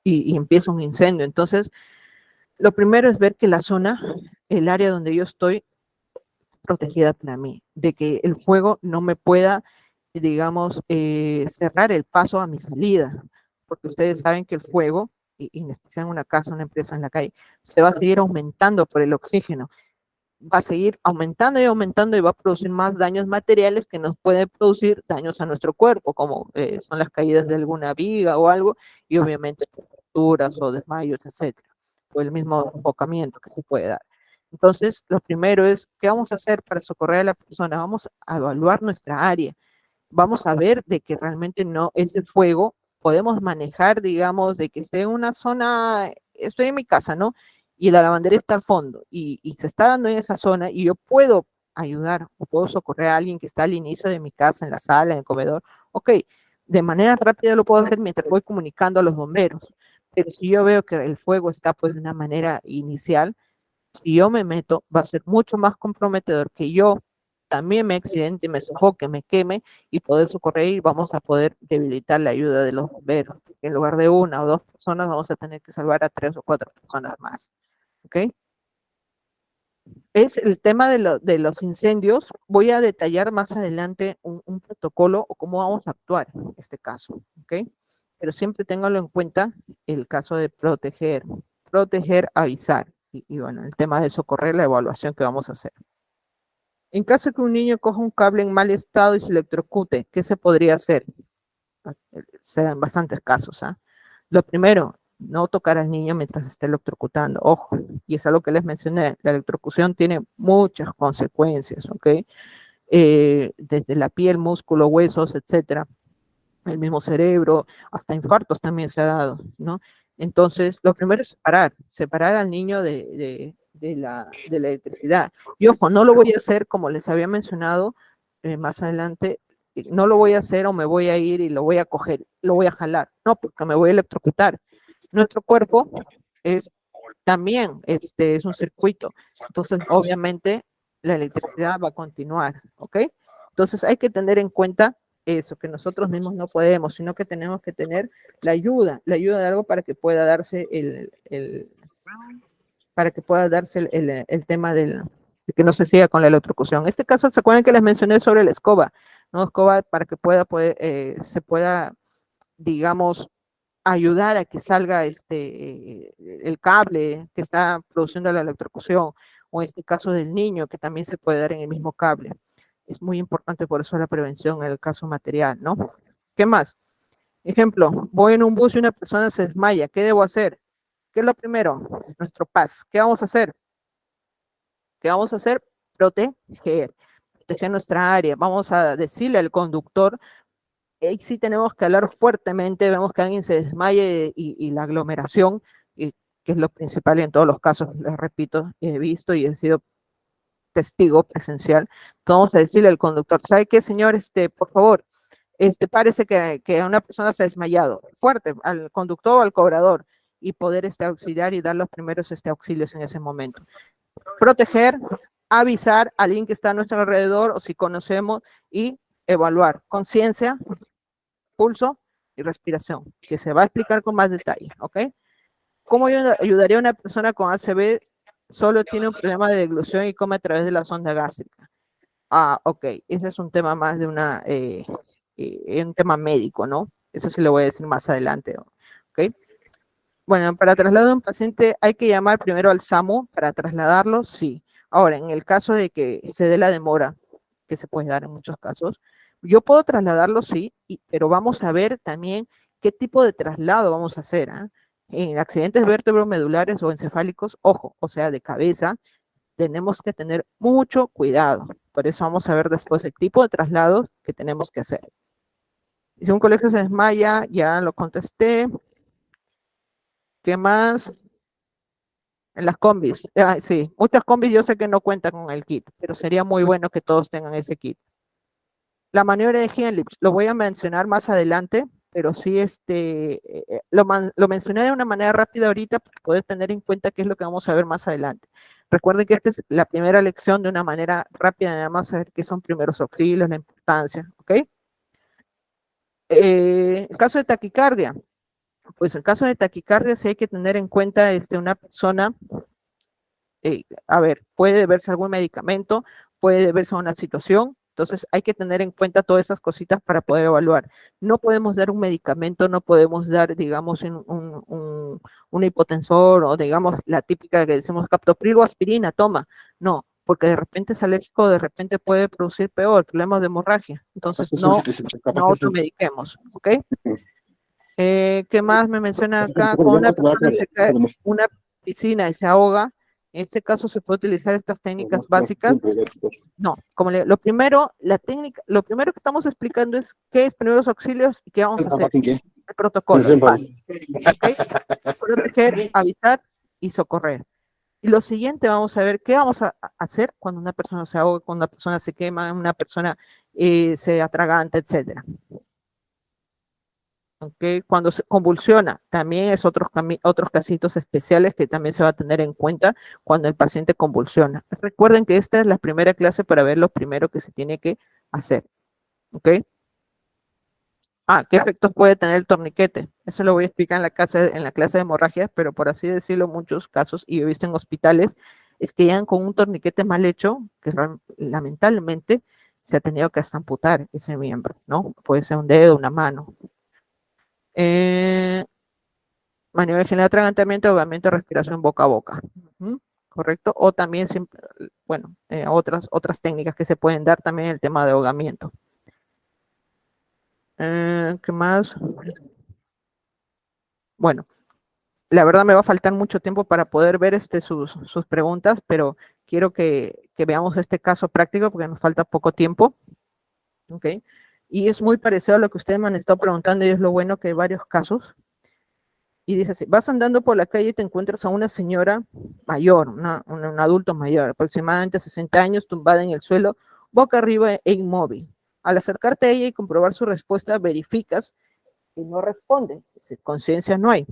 y empieza un incendio. Entonces, lo primero es ver que la zona, el área donde yo estoy, protegida para mí, de que el fuego no me pueda, digamos, cerrar el paso a mi salida, porque ustedes saben que el fuego, y en especial en una casa, una empresa en la calle, se va a seguir aumentando por el oxígeno, va a seguir aumentando y va a producir más daños materiales que nos pueden producir daños a nuestro cuerpo, como son las caídas de alguna viga o algo, y obviamente fracturas o desmayos, etcétera, o el mismo enfocamiento que se puede dar. Entonces, lo primero es, ¿qué vamos a hacer para socorrer a la persona? Vamos a evaluar nuestra área, vamos a ver de que realmente no es el fuego, podemos manejar, digamos, de que esté en una zona, estoy en mi casa, ¿no? Y la lavandería está al fondo y se está dando en esa zona y yo puedo ayudar o puedo socorrer a alguien que está al inicio de mi casa, en la sala, en el comedor. Ok, de manera rápida lo puedo hacer mientras voy comunicando a los bomberos. Pero si yo veo que el fuego está pues de una manera inicial, si yo me meto, va a ser mucho más comprometedor que yo también me accidente, me sofoque, me queme y poder socorrer y vamos a poder debilitar la ayuda de los bomberos. En lugar de una o dos personas, vamos a tener que salvar a 3 o 4 personas más. ¿Ok? Es el tema de los incendios. Voy a detallar más adelante un protocolo o cómo vamos a actuar en este caso. ¿Ok? Pero siempre ténganlo en cuenta el caso de proteger, avisar. Y bueno, el tema de socorrer, la evaluación que vamos a hacer. En caso de que un niño coja un cable en mal estado y se electrocute, ¿qué se podría hacer? Se dan bastantes casos. ¿Ah? Lo primero, no tocar al niño mientras esté electrocutando. Ojo, y es algo que les mencioné, la electrocución tiene muchas consecuencias, ¿ok? Desde la piel, músculo, huesos, etcétera, el mismo cerebro, hasta infartos también se ha dado, ¿no? Entonces, lo primero es separar al niño de la electricidad. Y ojo, no lo voy a hacer como les había mencionado más adelante, no lo voy a hacer o me voy a ir y lo voy a coger, lo voy a jalar, no, porque me voy a electrocutar. Nuestro cuerpo es también es un circuito, entonces obviamente la electricidad va a continuar, ¿ok? Entonces hay que tener en cuenta eso, que nosotros mismos no podemos, sino que tenemos que tener la ayuda de algo para que pueda darse el tema de que no se siga con la electrocución. En este caso, ¿se acuerdan que les mencioné sobre la escoba? ¿No? Escoba para que se pueda, digamos, ayudar a que salga el cable que está produciendo la electrocución, o en este caso del niño, que también se puede dar en el mismo cable. Es muy importante por eso la prevención en el caso material, ¿no? ¿Qué más? Ejemplo, voy en un bus y una persona se desmaya. ¿Qué debo hacer? ¿Qué es lo primero? Nuestro PAS. ¿Qué vamos a hacer? ¿Qué vamos a hacer? Proteger nuestra área. Vamos a decirle al conductor, y sí tenemos que hablar fuertemente, vemos que alguien se desmaye y la aglomeración, que es lo principal en todos los casos, les repito, he visto y he sido testigo presencial. Entonces vamos a decirle al conductor, ¿sabe qué, señor? Por favor, parece que una persona se ha desmayado. Fuerte, al conductor o al cobrador, y poder auxiliar y dar los primeros auxilios en ese momento. Proteger, avisar a alguien que está a nuestro alrededor o si conocemos y evaluar. Conciencia, pulso y respiración, que se va a explicar con más detalle, ¿ok? ¿Cómo yo ayudaría a una persona con ACV? Solo tiene un problema de deglución y come a través de la sonda gástrica. Ah, ok, ese es un tema más de un tema médico, ¿no? Eso sí lo voy a decir más adelante, ¿ok? Bueno, para trasladar a un paciente hay que llamar primero al SAMU para trasladarlo, sí. Ahora, en el caso de que se dé la demora, que se puede dar en muchos casos, yo puedo trasladarlo, sí, pero vamos a ver también qué tipo de traslado vamos a hacer. ¿Eh? en accidentes vértebro-medulares o encefálicos, ojo, o sea, de cabeza, tenemos que tener mucho cuidado. Por eso vamos a ver después el tipo de traslados que tenemos que hacer. Si un colegio se desmaya, ya lo contesté. ¿Qué más? En las combis. Sí, muchas combis yo sé que no cuentan con el kit, pero sería muy bueno que todos tengan ese kit. La maniobra de Heimlich, lo voy a mencionar más adelante, pero sí lo mencioné de una manera rápida ahorita para poder tener en cuenta qué es lo que vamos a ver más adelante. Recuerden que esta es la primera lección de una manera rápida, nada más saber qué son primeros auxilios, la importancia, ¿ok? El caso de taquicardia, pues en caso de taquicardia sí hay que tener en cuenta una persona, a ver, puede deberse a algún medicamento, puede deberse a una situación, entonces hay que tener en cuenta todas esas cositas para poder evaluar. No podemos dar un medicamento, no podemos dar, digamos, un hipotensor o, digamos, la típica que decimos captopril o aspirina, toma. No, porque de repente es alérgico, de repente puede producir peor, problemas de hemorragia. Entonces no automediquemos, ¿ok? ¿Qué más me menciona acá? Cuando una persona se cae en una piscina y se ahoga, en este caso se puede utilizar estas técnicas básicas. No, lo primero que estamos explicando es qué es primeros auxilios y qué vamos a hacer. El protocolo. ¿Okay? Proteger, avisar y socorrer. Y lo siguiente, vamos a ver qué vamos a hacer cuando una persona se ahoga, cuando una persona se quema, una persona se atraganta, etcétera. Okay. Cuando se convulsiona, también es otros casitos especiales que también se va a tener en cuenta cuando el paciente convulsiona. Recuerden que esta es la primera clase para ver lo primero que se tiene que hacer. ¿Ok? ¿Qué efectos puede tener el torniquete? Eso lo voy a explicar en la clase de hemorragias, pero por así decirlo, muchos casos, y he visto en hospitales, es que llegan con un torniquete mal hecho, que lamentablemente se ha tenido que hasta amputar ese miembro, ¿no? Puede ser un dedo, una mano. Maniobra general de atragantamiento, ahogamiento, respiración boca a boca. ¿Correcto? O también, bueno, otras técnicas que se pueden dar también en el tema de ahogamiento. ¿Qué más? Bueno, la verdad me va a faltar mucho tiempo para poder ver sus preguntas, pero quiero que veamos este caso práctico porque nos falta poco tiempo. ¿Ok? Y es muy parecido a lo que ustedes me han estado preguntando y es lo bueno que hay varios casos. Y dice así, vas andando por la calle y te encuentras a una señora mayor, un adulto mayor, aproximadamente 60 años, tumbada en el suelo, boca arriba e inmóvil. Al acercarte a ella y comprobar su respuesta, verificas que no responde, conciencia no hay.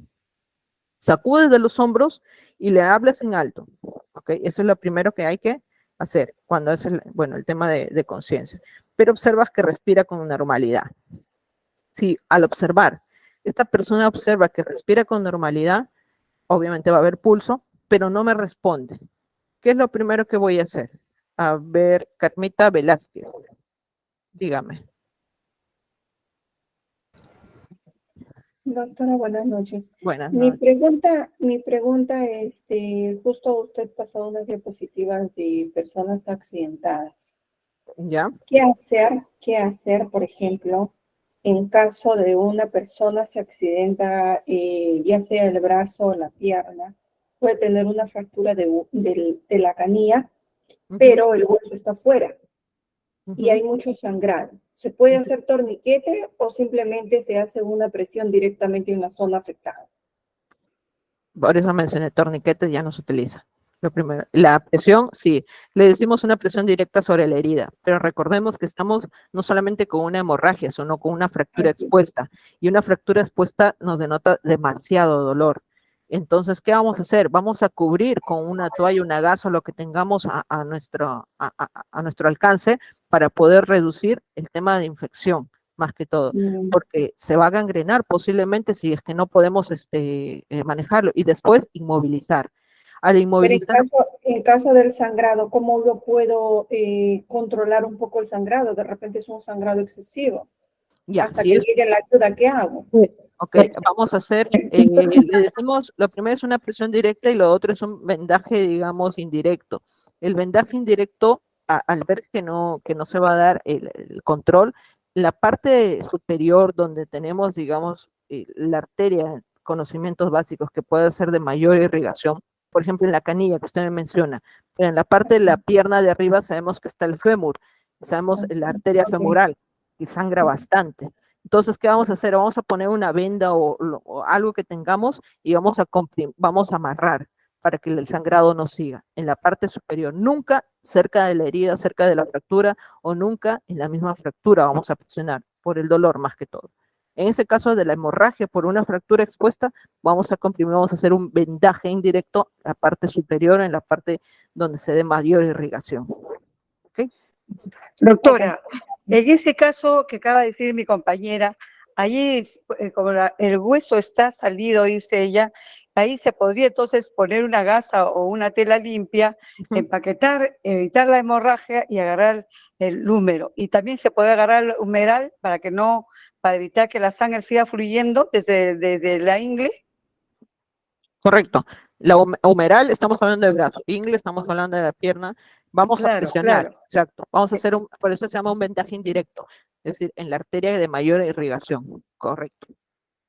Sacudes de los hombros y le hablas en alto. ¿Okay? Eso es lo primero que hay que hacer cuando es el tema de conciencia. Pero observas que respira con normalidad. Sí, al observar, esta persona observa que respira con normalidad, obviamente va a haber pulso, pero no me responde. ¿Qué es lo primero que voy a hacer? A ver, Carmita Velázquez, dígame. Doctora, buenas noches. Buenas noches. Mi pregunta es, justo usted pasó unas diapositivas de personas accidentadas. ¿Ya? ¿Qué hacer, por ejemplo, en caso de una persona se accidenta, ya sea el brazo o la pierna, puede tener una fractura de la canilla, pero el hueso está afuera y hay mucho sangrado? ¿Se puede hacer torniquete o simplemente se hace una presión directamente en la zona afectada? Por eso mencioné torniquetes, ya no se utiliza. Lo primero, la presión, sí, le decimos una presión directa sobre la herida, pero recordemos que estamos no solamente con una hemorragia, sino con una fractura expuesta, y una fractura expuesta nos denota demasiado dolor. Entonces, ¿qué vamos a hacer? Vamos a cubrir con una toalla, una gasa, lo que tengamos a nuestro alcance para poder reducir el tema de infección, más que todo, porque se va a gangrenar posiblemente si es que no podemos manejarlo, y después inmovilizar. Al inmovilizar, pero en caso del sangrado, ¿cómo yo puedo controlar un poco el sangrado? De repente es un sangrado excesivo. Ya, hasta que llegue la ayuda, ¿qué hago? Ok, vamos a hacer, le decimos, lo primero es una presión directa y lo otro es un vendaje, digamos, indirecto. El vendaje indirecto, al ver que no se va a dar el control, la parte superior donde tenemos, digamos, la arteria conocimientos básicos que puede ser de mayor irrigación, por ejemplo, en la canilla que usted me menciona, pero en la parte de la pierna de arriba sabemos que está el fémur, sabemos la arteria femoral, que sangra bastante. Entonces, ¿qué vamos a hacer? Vamos a poner una venda o algo que tengamos y vamos a amarrar para que el sangrado no siga en la parte superior, nunca cerca de la herida, cerca de la fractura o nunca en la misma fractura vamos a presionar por el dolor más que todo. En ese caso de la hemorragia por una fractura expuesta, vamos a comprimir, vamos a hacer un vendaje indirecto en la parte superior, en la parte donde se dé mayor irrigación. ¿Okay? Doctora, en ese caso que acaba de decir mi compañera, allí como el hueso está salido, dice ella, ahí se podría entonces poner una gasa o una tela limpia, empaquetar, evitar la hemorragia y agarrar el húmero. Y también se puede agarrar el humeral para evitar que la sangre siga fluyendo desde la ingle. Correcto. La humeral, estamos hablando del brazo. Ingle, estamos hablando de la pierna. Vamos a presionar. Claro. Exacto. Vamos a hacer por eso se llama un vendaje indirecto. Es decir, en la arteria de mayor irrigación. Correcto.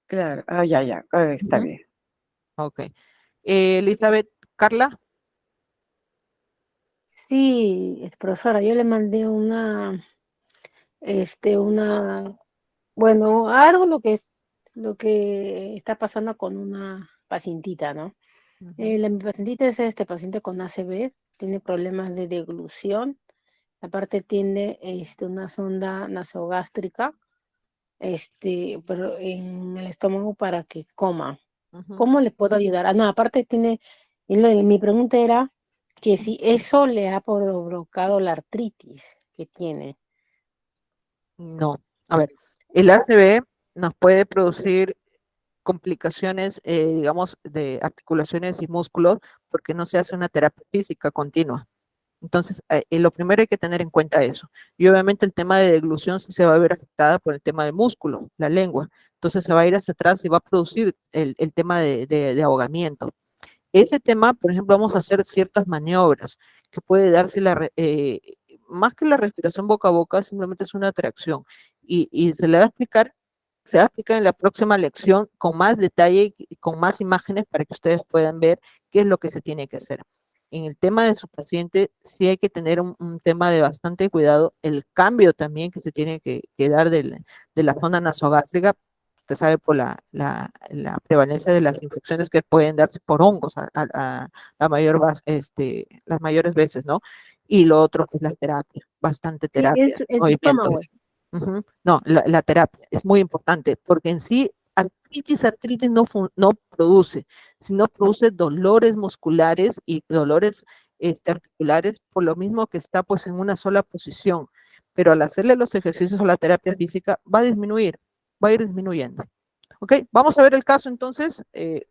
Claro. Ya. Está bien. Ok. Elizabeth, Carla. Sí, profesora, yo le mandé bueno, algo lo que está pasando con una pacientita, ¿no? Mi pacientita es paciente con ACV, tiene problemas de deglución, aparte tiene una sonda nasogástrica, pero en el estómago para que coma. ¿Cómo le puedo ayudar? No, aparte mi pregunta era que si eso le ha provocado la artritis que tiene. No, a ver, el ACV nos puede producir complicaciones, digamos, de articulaciones y músculos porque no se hace una terapia física continua. Entonces, lo primero hay que tener en cuenta eso. Y obviamente el tema de deglución sí se va a ver afectada por el tema del músculo, la lengua. Entonces se va a ir hacia atrás y va a producir el tema de ahogamiento. Ese tema, por ejemplo, vamos a hacer ciertas maniobras que puede darse más que la respiración boca a boca, simplemente es una tracción. Y se le va a explicar, en la próxima lección con más detalle y con más imágenes para que ustedes puedan ver qué es lo que se tiene que hacer. En el tema de su paciente, sí hay que tener un tema de bastante cuidado, el cambio también que se tiene que dar de la zona nasogástrica, usted sabe por la prevalencia de las infecciones que pueden darse por hongos las mayores veces, ¿no? Y lo otro es la terapia, bastante terapia. Sí, es estómago. No, la terapia es muy importante, porque en sí artritis no produce, sino produce dolores musculares y dolores articulares, por lo mismo que está pues en una sola posición, pero al hacerle los ejercicios o la terapia física va a disminuir, va a ir disminuyendo. Ok, vamos a ver el caso entonces, que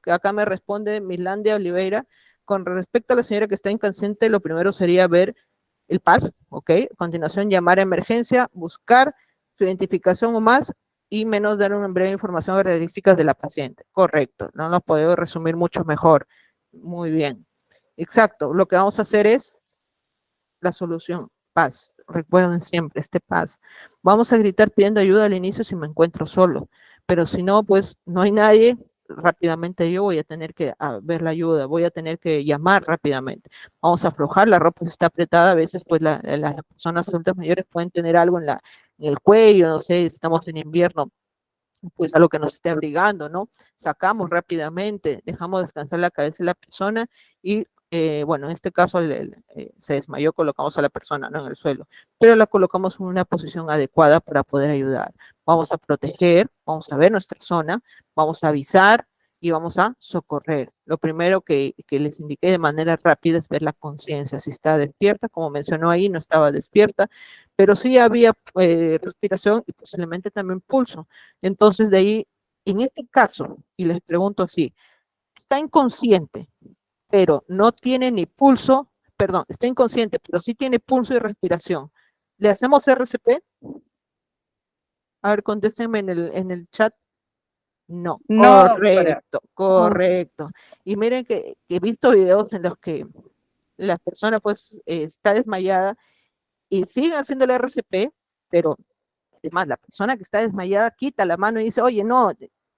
acá me responde Mislandia Oliveira. Con respecto a la señora que está inconsciente, lo primero sería ver el PAS, ok, a continuación llamar a emergencia, buscar su identificación o más, y menos dar una breve información de características de la paciente. Correcto, no lo puedo resumir mucho mejor. Muy bien. Exacto, lo que vamos a hacer es la solución, PAS. Recuerden siempre este PAS. Vamos a gritar pidiendo ayuda al inicio si me encuentro solo, pero si no, pues no hay nadie, rápidamente yo voy a tener que ver la ayuda, voy a tener que llamar rápidamente. Vamos a aflojar, la ropa está apretada, a veces pues las personas adultas mayores pueden tener algo en el cuello, no sé, estamos en invierno, pues algo que nos esté abrigando, ¿no? Sacamos rápidamente, dejamos descansar la cabeza de la persona y, bueno, en este caso se desmayó, colocamos a la persona, ¿no?, en el suelo, pero la colocamos en una posición adecuada para poder ayudar. Vamos a proteger, vamos a ver nuestra zona, vamos a avisar y vamos a socorrer. Lo primero que les indiqué de manera rápida es ver la conciencia, si está despierta, como mencionó ahí, no estaba despierta, pero sí había respiración y posiblemente también pulso. Entonces de ahí, en este caso, y les pregunto así, está inconsciente, pero no tiene ni pulso, perdón, está inconsciente, pero sí tiene pulso y respiración. ¿Le hacemos RCP? A ver, contéstenme en el chat. No, correcto. Y miren que he visto videos en los que la persona pues está desmayada y siguen haciendo el RCP, pero además la persona que está desmayada quita la mano y dice, oye, no,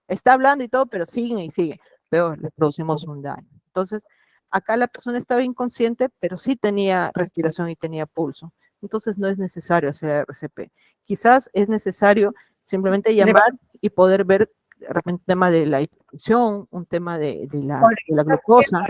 Está hablando y todo, pero siguen y siguen. Pero le producimos un daño. Entonces, acá la persona estaba inconsciente, pero sí tenía respiración y tenía pulso. Entonces, no es necesario hacer RCP. Quizás es necesario simplemente llamar y poder ver de repente un tema de la hipertensión, un tema de la glucosa.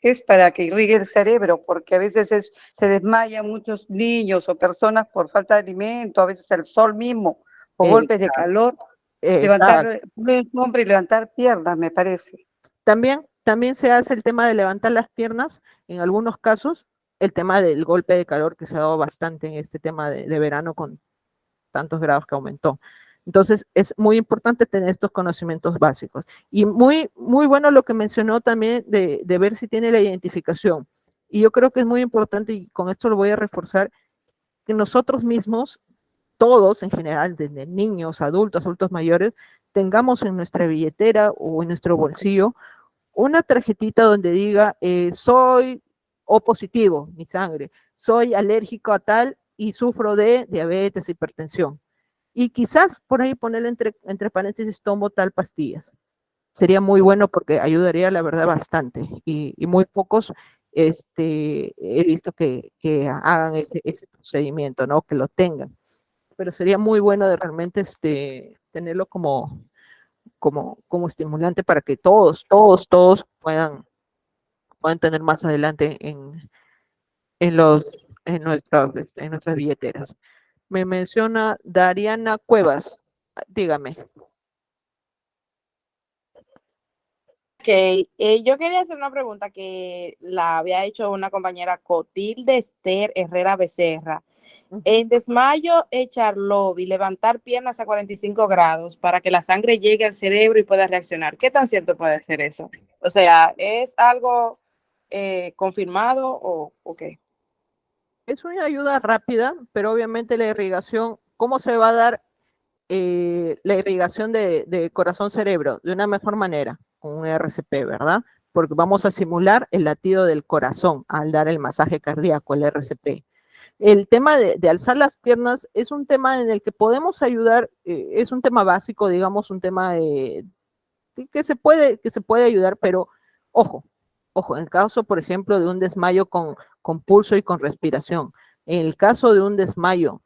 Es para que irrigue el cerebro, porque a veces se desmayan muchos niños o personas por falta de alimento, a veces el sol mismo, o golpes de calor. Levantar un hombro y levantar piernas, me parece. También se hace el tema de levantar las piernas, en algunos casos, el tema del golpe de calor que se ha dado bastante en este tema de verano con tantos grados que aumentó. Entonces, es muy importante tener estos conocimientos básicos. Y muy bueno lo que mencionó también de ver si tiene la identificación. Y yo creo que es muy importante, y con esto lo voy a reforzar, que nosotros mismos, todos en general, desde niños, adultos mayores, tengamos en nuestra billetera o en nuestro bolsillo una tarjetita donde diga, soy O positivo, mi sangre, soy alérgico a tal y sufro de diabetes, hipertensión. Y quizás por ahí ponerle entre paréntesis, tomo tal pastillas. Sería muy bueno porque ayudaría, la verdad, bastante. Y muy pocos he visto que hagan ese procedimiento, ¿no? Que lo tengan. Pero sería muy bueno de realmente tenerlo como estimulante para que todos puedan tener más adelante en nuestras billeteras. Me menciona Dariana Cuevas. Dígame. Ok, yo quería hacer una pregunta que la había hecho una compañera, Cotilde Esther Herrera Becerra. En desmayo, echar lobby, levantar piernas a 45 grados para que la sangre llegue al cerebro y pueda reaccionar. ¿Qué tan cierto puede ser eso? O sea, ¿es algo confirmado o qué? Es una ayuda rápida, pero obviamente la irrigación, ¿cómo se va a dar la irrigación de corazón-cerebro? De una mejor manera, con un RCP, ¿verdad? Porque vamos a simular el latido del corazón al dar el masaje cardíaco, el RCP. El tema de alzar las piernas es un tema en el que podemos ayudar, es un tema básico, digamos, un tema que se puede ayudar, pero ojo, en el caso, por ejemplo, de un desmayo con pulso y con respiración. En el caso de un desmayo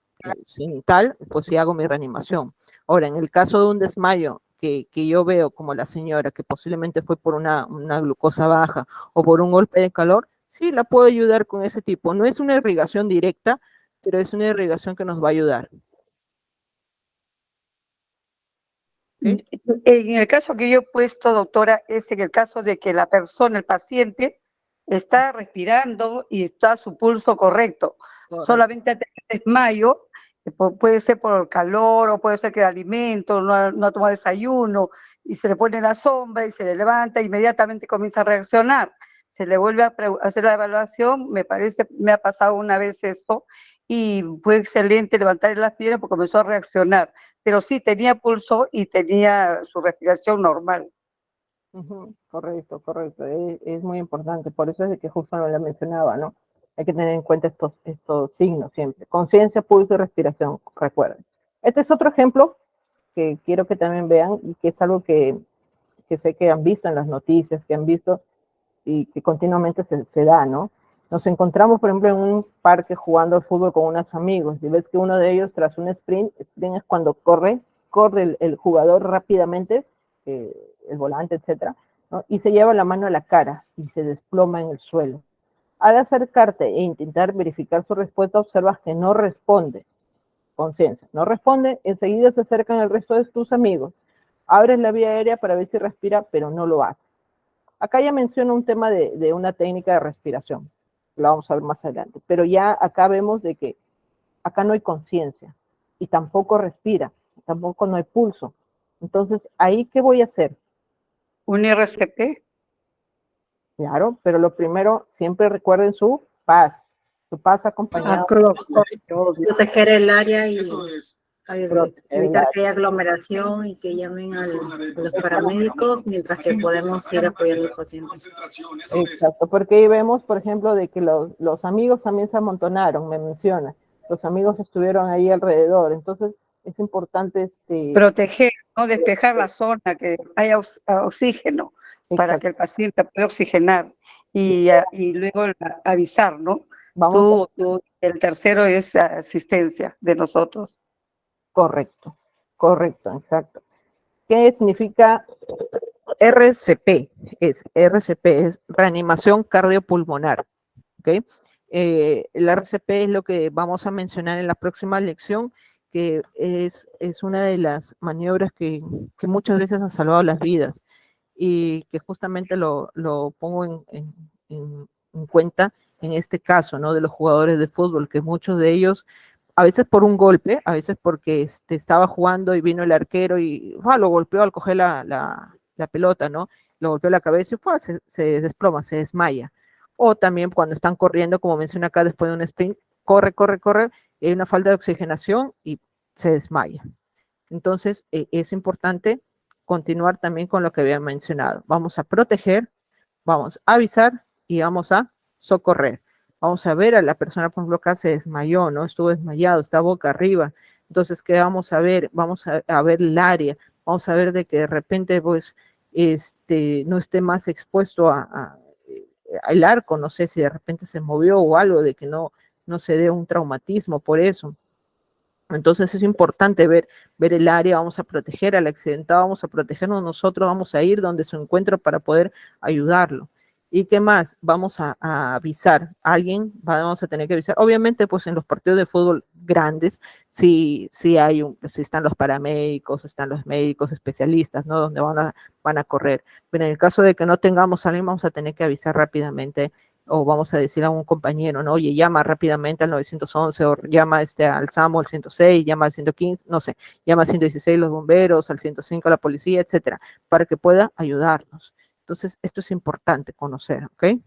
sin tal, pues sí hago mi reanimación. Ahora, en el caso de un desmayo que yo veo como la señora, que posiblemente fue por una glucosa baja o por un golpe de calor, sí la puedo ayudar con ese tipo. No es una irrigación directa, pero es una irrigación que nos va a ayudar. ¿Sí? En el caso que yo he puesto, doctora, es en el caso de que la persona, el paciente, está respirando y está su pulso correcto. Solamente ante el desmayo, puede ser por calor o puede ser que el alimento, no ha tomado desayuno y se le pone la sombra y se le levanta, inmediatamente comienza a reaccionar. Se le vuelve a hacer la evaluación, me ha pasado una vez esto, y fue excelente levantar las piernas porque comenzó a reaccionar, pero sí tenía pulso y tenía su respiración normal. Correcto. Es muy importante, por eso es de que justo no la mencionaba, ¿no? Hay que tener en cuenta estos signos siempre. Conciencia, pulso y respiración, recuerden. Este es otro ejemplo que quiero que también vean y que es algo que sé que han visto en las noticias, que han visto y que continuamente se da, ¿no? Nos encontramos, por ejemplo, en un parque jugando al fútbol con unos amigos y ves que uno de ellos, tras un sprint es cuando corre el jugador rápidamente, el volante, etcétera, ¿no? Y se lleva la mano a la cara y se desploma en el suelo. Al acercarte e intentar verificar su respuesta, observas que no responde. Conciencia, no responde, enseguida se acercan el resto de tus amigos. Abres la vía aérea para ver si respira, pero no lo hace. Acá ya menciono un tema de una técnica de respiración. Lo vamos a ver más adelante. Pero ya acá vemos de que acá no hay conciencia y tampoco respira, tampoco no hay pulso. Entonces, ¿ahí qué voy a hacer? ¿Un RCP? Claro, pero lo primero, siempre recuerden su paz acompañado. Proteger el área y evitar que haya aglomeración y que llamen a los paramédicos mientras que podemos ir apoyando al paciente. Exacto, porque ahí vemos, por ejemplo, de que los amigos también se amontonaron, me menciona. Los amigos estuvieron ahí alrededor, entonces es importante proteger. no despejar la zona, que haya oxígeno para que el paciente pueda oxigenar y luego avisar, ¿no? El tercero es asistencia de nosotros. Correcto, exacto. ¿Qué significa RCP? RCP es reanimación cardiopulmonar, ¿ok? El RCP es lo que vamos a mencionar en la próxima lección, que es una de las maniobras que muchas veces han salvado las vidas y que justamente lo pongo en cuenta en este caso, ¿no? De los jugadores de fútbol, que muchos de ellos, a veces por un golpe, a veces porque estaba jugando y vino el arquero y lo golpeó al coger la pelota, ¿no? Lo golpeó la cabeza y se desploma, se desmaya. O también cuando están corriendo, como menciona acá, después de un sprint, corre, y hay una falta de oxigenación y se desmaya. Entonces, es importante continuar también con lo que había mencionado. Vamos a proteger, vamos a avisar y vamos a socorrer. Vamos a ver a la persona, por ejemplo, acá se desmayó, ¿no? Estuvo desmayado, está boca arriba. Entonces, ¿qué vamos a ver? Vamos a ver el área, vamos a ver de que de repente, pues, no esté más expuesto al arco, no sé si de repente se movió o algo, de que no se dé un traumatismo por eso. Entonces es importante ver el área, vamos a proteger al accidentado, vamos a protegernos nosotros, vamos a ir donde se encuentra para poder ayudarlo. ¿Y qué más? Vamos a avisar a alguien, vamos a tener que avisar. Obviamente, pues en los partidos de fútbol grandes, sí están los paramédicos, están los médicos especialistas, ¿no? Donde van a correr. Pero en el caso de que no tengamos a alguien, vamos a tener que avisar rápidamente o vamos a decir a un compañero, ¿no? Oye, llama rápidamente al 911 o llama al SAMU al 106, llama al 115, no sé, llama al 116 los bomberos, al 105 la policía, etcétera, para que pueda ayudarnos. Entonces, esto es importante conocer, ¿ok?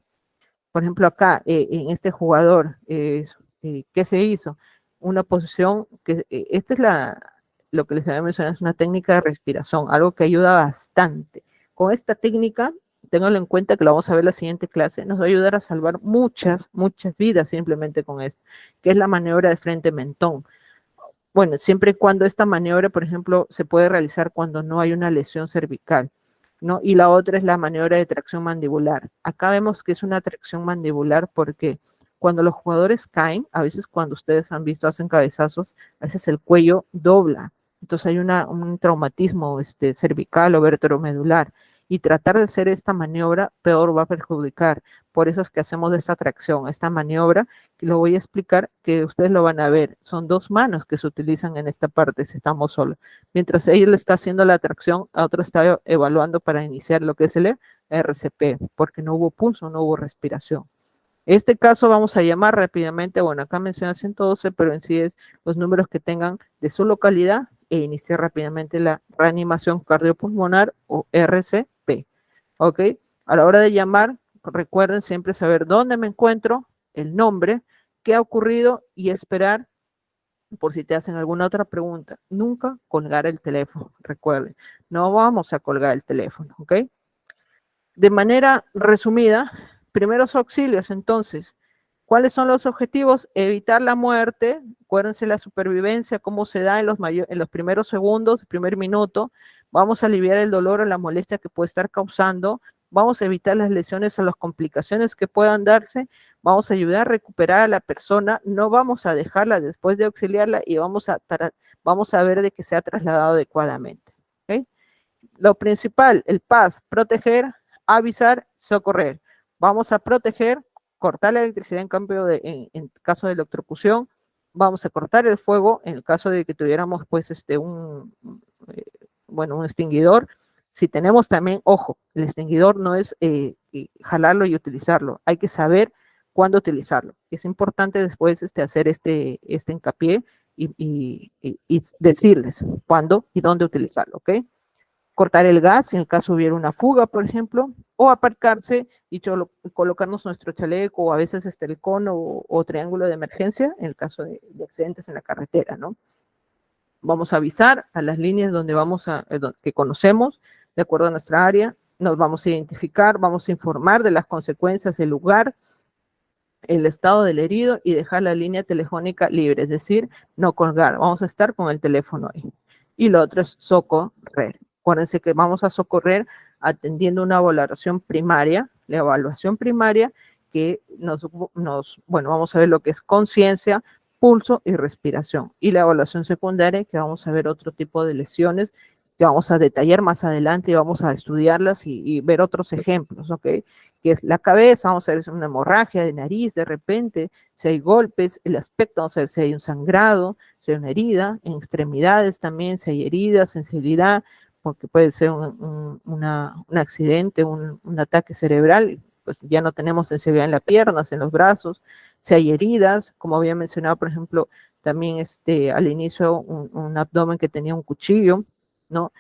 Por ejemplo, acá, en este jugador, ¿qué se hizo? Una posición que, esta es lo que les había mencionado, es una técnica de respiración, algo que ayuda bastante. Con esta técnica, ténganlo en cuenta que lo vamos a ver en la siguiente clase, nos va a ayudar a salvar muchas vidas simplemente con esto, que es la maniobra de frente mentón. Bueno, siempre y cuando esta maniobra, por ejemplo, se puede realizar cuando no hay una lesión cervical, ¿no? Y la otra es la maniobra de tracción mandibular. Acá vemos que es una tracción mandibular porque cuando los jugadores caen, a veces cuando ustedes han visto, hacen cabezazos, a veces el cuello dobla. Entonces hay un traumatismo cervical o vertebromedular. Y tratar de hacer esta maniobra peor va a perjudicar. Por eso es que hacemos esta tracción, esta maniobra, que lo voy a explicar, que ustedes lo van a ver. Son dos manos que se utilizan en esta parte si estamos solos. Mientras ella le está haciendo la tracción, a otro está evaluando para iniciar lo que es el RCP, porque no hubo pulso, no hubo respiración. Este caso vamos a llamar rápidamente, bueno, acá menciona 112, pero en sí es los números que tengan de su localidad e iniciar rápidamente la reanimación cardiopulmonar o RCP. ¿Ok? A la hora de llamar, recuerden siempre saber dónde me encuentro, el nombre, qué ha ocurrido y esperar por si te hacen alguna otra pregunta. Nunca colgar el teléfono, recuerden. No vamos a colgar el teléfono, ¿ok? De manera resumida, primeros auxilios, entonces, ¿cuáles son los objetivos? Evitar la muerte, acuérdense la supervivencia, cómo se da en los primeros segundos, primer minuto, vamos a aliviar el dolor o la molestia que puede estar causando, vamos a evitar las lesiones o las complicaciones que puedan darse, vamos a ayudar a recuperar a la persona, no vamos a dejarla después de auxiliarla y vamos a ver de que se ha trasladado adecuadamente. ¿Okay? Lo principal, el PAS, proteger, avisar, socorrer. Vamos a proteger, cortar la electricidad en caso de electrocución, vamos a cortar el fuego en el caso de que tuviéramos pues un extinguidor. Si tenemos también, ojo, el extinguidor no es jalarlo y utilizarlo, hay que saber cuándo utilizarlo. Es importante después hacer este hincapié y decirles cuándo y dónde utilizarlo, ¿ok? Cortar el gas en el caso hubiera una fuga, por ejemplo, o aparcarse y colocarnos nuestro chaleco o a veces el cono o triángulo de emergencia en el caso de accidentes en la carretera, ¿no? Vamos a avisar a las líneas que conocemos, de acuerdo a nuestra área, nos vamos a identificar, vamos a informar de las consecuencias del lugar, el estado del herido y dejar la línea telefónica libre, es decir, no colgar, vamos a estar con el teléfono ahí. y lo otro es socorrer. Acuérdense que vamos a socorrer atendiendo una valoración primaria, la evaluación primaria que bueno, vamos a ver lo que es conciencia, pulso y respiración. Y la evaluación secundaria, que vamos a ver otro tipo de lesiones que vamos a detallar más adelante y vamos a estudiarlas y ver otros ejemplos, ¿ok? Que es la cabeza, vamos a ver si hay una hemorragia de nariz de repente, si hay golpes, el aspecto, vamos a ver si hay un sangrado, si hay una herida, en extremidades también, si hay heridas, sensibilidad, porque puede ser un accidente, un ataque cerebral, pues ya no tenemos sensibilidad en las piernas, en los brazos, si hay heridas, como había mencionado, por ejemplo, también al inicio un abdomen que tenía un cuchillo, ¿no?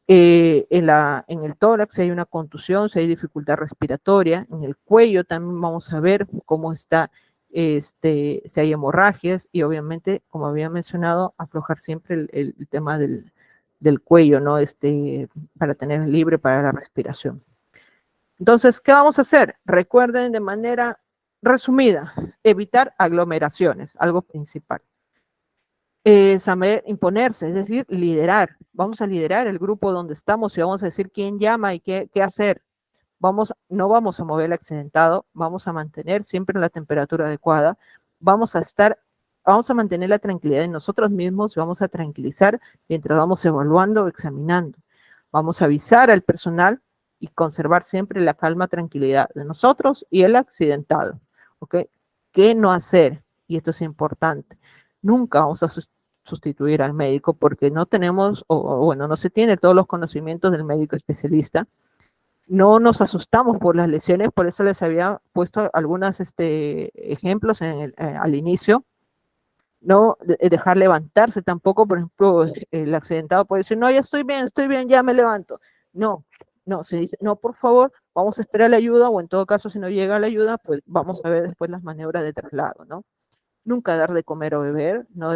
En el tórax si hay una contusión, si hay dificultad respiratoria, en el cuello también vamos a ver cómo está, si hay hemorragias y obviamente, como había mencionado, aflojar siempre el tema del cuello, ¿no? Para tener libre para la respiración. Entonces, ¿qué vamos a hacer? Recuerden de manera resumida, evitar aglomeraciones, algo principal. Saber imponerse, es decir, liderar. Vamos a liderar el grupo donde estamos y vamos a decir quién llama y qué hacer. No vamos a mover el accidentado, vamos a mantener siempre la temperatura adecuada, vamos a mantener la tranquilidad en nosotros mismos y vamos a tranquilizar mientras vamos evaluando o examinando. Vamos a avisar al personal y conservar siempre la calma, tranquilidad de nosotros y el accidentado. ¿Ok? ¿Qué no hacer? Y esto es importante. Nunca vamos a sustituir al médico porque no tenemos, bueno, no se tiene todos los conocimientos del médico especialista. No nos asustamos por las lesiones, por eso les había puesto algunos ejemplos al inicio. No dejar levantarse tampoco, por ejemplo, el accidentado puede decir, no, ya estoy bien, ya me levanto. No, se dice, no, por favor, vamos a esperar la ayuda, o en todo caso, si no llega la ayuda, pues vamos a ver después las maniobras de traslado, ¿no? Nunca dar de comer o beber, no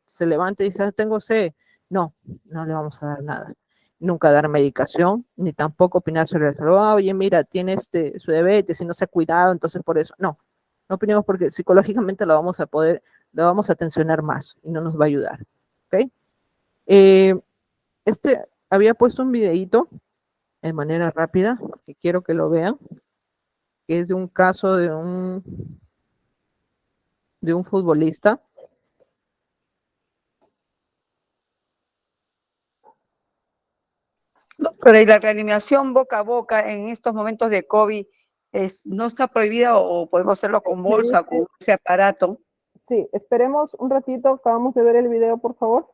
se levanta y dice, tengo sed. No le vamos a dar nada. Nunca dar medicación, ni tampoco opinar sobre la salud. Oye, mira, tiene su diabetes y no se ha cuidado, entonces por eso. No opinemos porque psicológicamente lo vamos a tensionar más y no nos va a ayudar. ¿Ok? Había puesto un videíto de manera rápida, que quiero que lo vean, que es de un caso de un futbolista. Pero ¿y la reanimación boca a boca en estos momentos de COVID no está prohibida o podemos hacerlo con bolsa, con ese aparato? Sí, esperemos un ratito, acabamos de ver el video, por favor.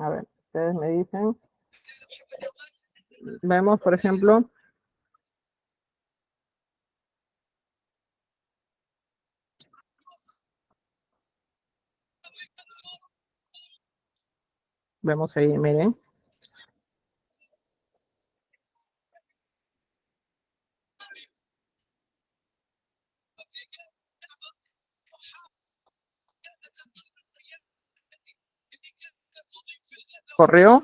A ver, ustedes me dicen. Vemos, por ejemplo, vemos ahí, miren. Corrió.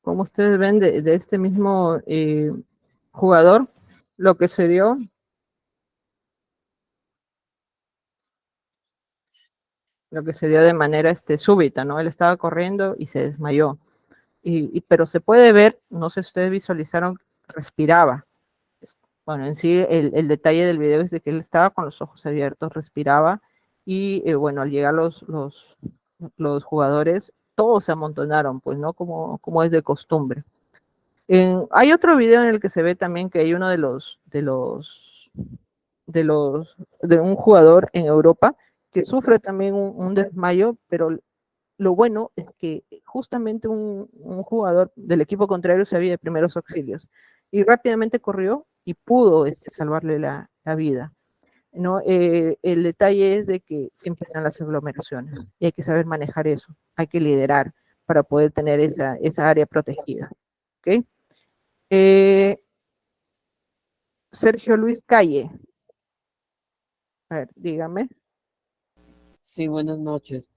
Como ustedes ven de este mismo jugador, lo que se dio. Lo que se dio de manera súbita, ¿no? Él estaba corriendo y se desmayó. Pero se puede ver, no sé si ustedes visualizaron, respiraba. Bueno, en sí el detalle del video es de que él estaba con los ojos abiertos, respiraba y bueno, al llegar los jugadores, todos se amontonaron, pues, ¿no? Como es de costumbre. Hay otro video en el que se ve también que hay uno de un jugador en Europa que sufre también un desmayo, pero lo bueno es que justamente un jugador del equipo contrario sabía de primeros auxilios y rápidamente corrió y pudo salvarle la vida, ¿no? El detalle es de que siempre están las aglomeraciones y hay que saber manejar eso, hay que liderar para poder tener esa área protegida. ¿Ok? Sergio Luis Calle. A ver, dígame. Sí, buenas noches.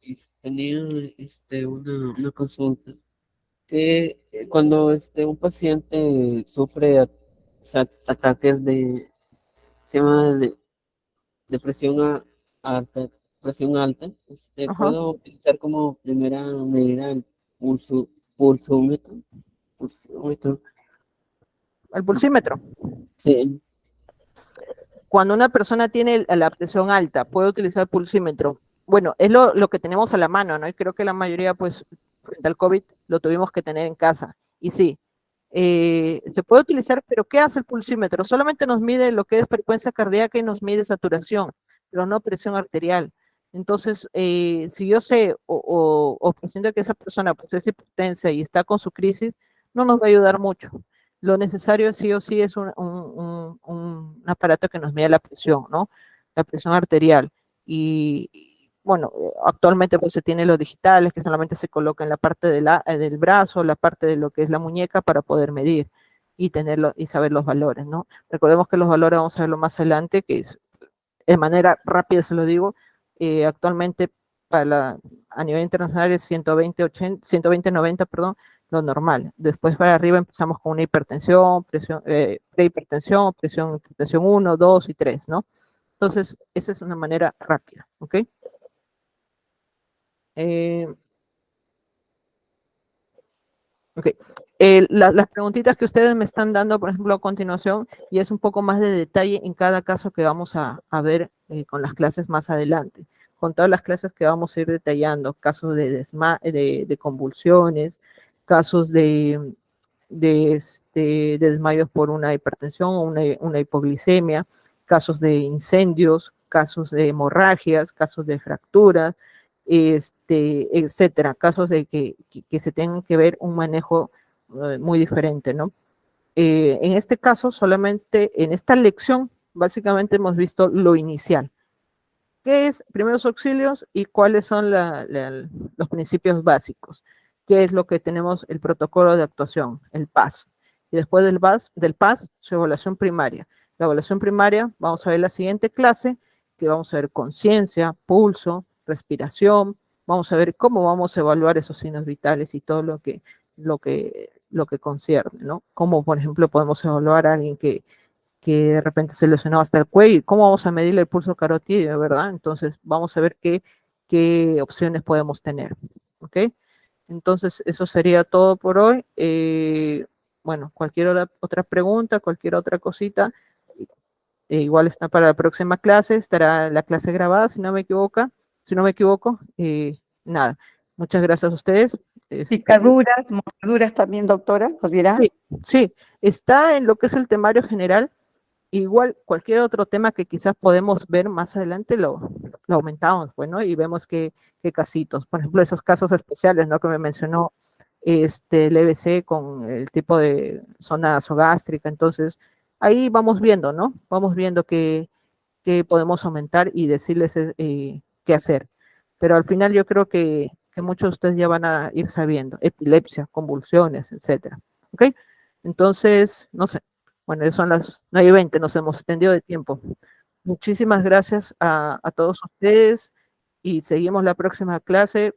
Tenía una consulta. Que cuando un paciente sufre ataques se llama de alta, presión alta, puedo utilizar como primera medida el pulsómetro. El pulsímetro. Sí. Cuando una persona tiene la presión alta, puede utilizar el pulsímetro. Bueno, es lo que tenemos a la mano, ¿no? Y creo que la mayoría, pues, frente al COVID, lo tuvimos que tener en casa. Y sí, se puede utilizar, pero ¿qué hace el pulsímetro? Solamente nos mide lo que es frecuencia cardíaca y nos mide saturación, pero no presión arterial. Entonces, si yo sé o presiento que esa persona pues, es hipertensa y está con su crisis, no nos va a ayudar mucho. Lo necesario sí o sí es un aparato que nos mida la presión, ¿no? La presión arterial. Y bueno, actualmente pues se tienen los digitales que solamente se coloca en la parte del brazo, la parte de lo que es la muñeca para poder medir y tenerlo y saber los valores, ¿no? Recordemos que los valores vamos a verlo más adelante, que es, de manera rápida se lo digo, actualmente a nivel internacional es 120-90, perdón, lo normal. Después para arriba empezamos con una hipertensión, prehipertensión, hipertensión 1, 2 y 3, ¿no? Entonces, esa es una manera rápida, ¿ok? Ok. Las preguntitas que ustedes me están dando, por ejemplo, a continuación, y es un poco más de detalle en cada caso que vamos a ver con las clases más adelante. Con todas las clases que vamos a ir detallando, casos de convulsiones, casos de desmayos por una hipertensión o una hipoglicemia, casos de incendios, casos de hemorragias, casos de fracturas, etcétera, casos de que se tengan que ver un manejo muy diferente, ¿no? En este caso, solamente en esta lección, básicamente hemos visto lo inicial. ¿Qué es primeros auxilios y cuáles son los principios básicos? ¿Qué es lo que tenemos? El protocolo de actuación, el PAS. Y después del PAS, su evaluación primaria. La evaluación primaria, vamos a ver la siguiente clase, que vamos a ver conciencia, pulso, respiración, vamos a ver cómo vamos a evaluar esos signos vitales y todo lo que concierne, ¿no? Cómo, por ejemplo, podemos evaluar a alguien que de repente se lesionó hasta el cuello, y cómo vamos a medirle el pulso carotídeo, ¿verdad? Entonces, vamos a ver qué opciones podemos tener, ¿ok? Entonces, eso sería todo por hoy. Bueno, cualquier otra pregunta, cualquier otra cosita, igual está para la próxima clase, estará la clase grabada, si no me equivoco, nada. Muchas gracias a ustedes. Picaduras, mordeduras también, doctora, ¿nos dirá? Sí, está en lo que es el temario general. Igual cualquier otro tema que quizás podemos ver más adelante lo aumentamos, bueno, y vemos qué casitos, por ejemplo, esos casos especiales, ¿no? Que me mencionó el EBC con el tipo de zona nasogástrica, entonces ahí vamos viendo, ¿no? Vamos viendo qué podemos aumentar y decirles qué hacer. Pero al final yo creo que muchos de ustedes ya van a ir sabiendo, epilepsia, convulsiones, etcétera, ¿ok? Entonces, no sé. Bueno, son las 9:20, nos hemos extendido de tiempo. Muchísimas gracias a todos ustedes y seguimos la próxima clase.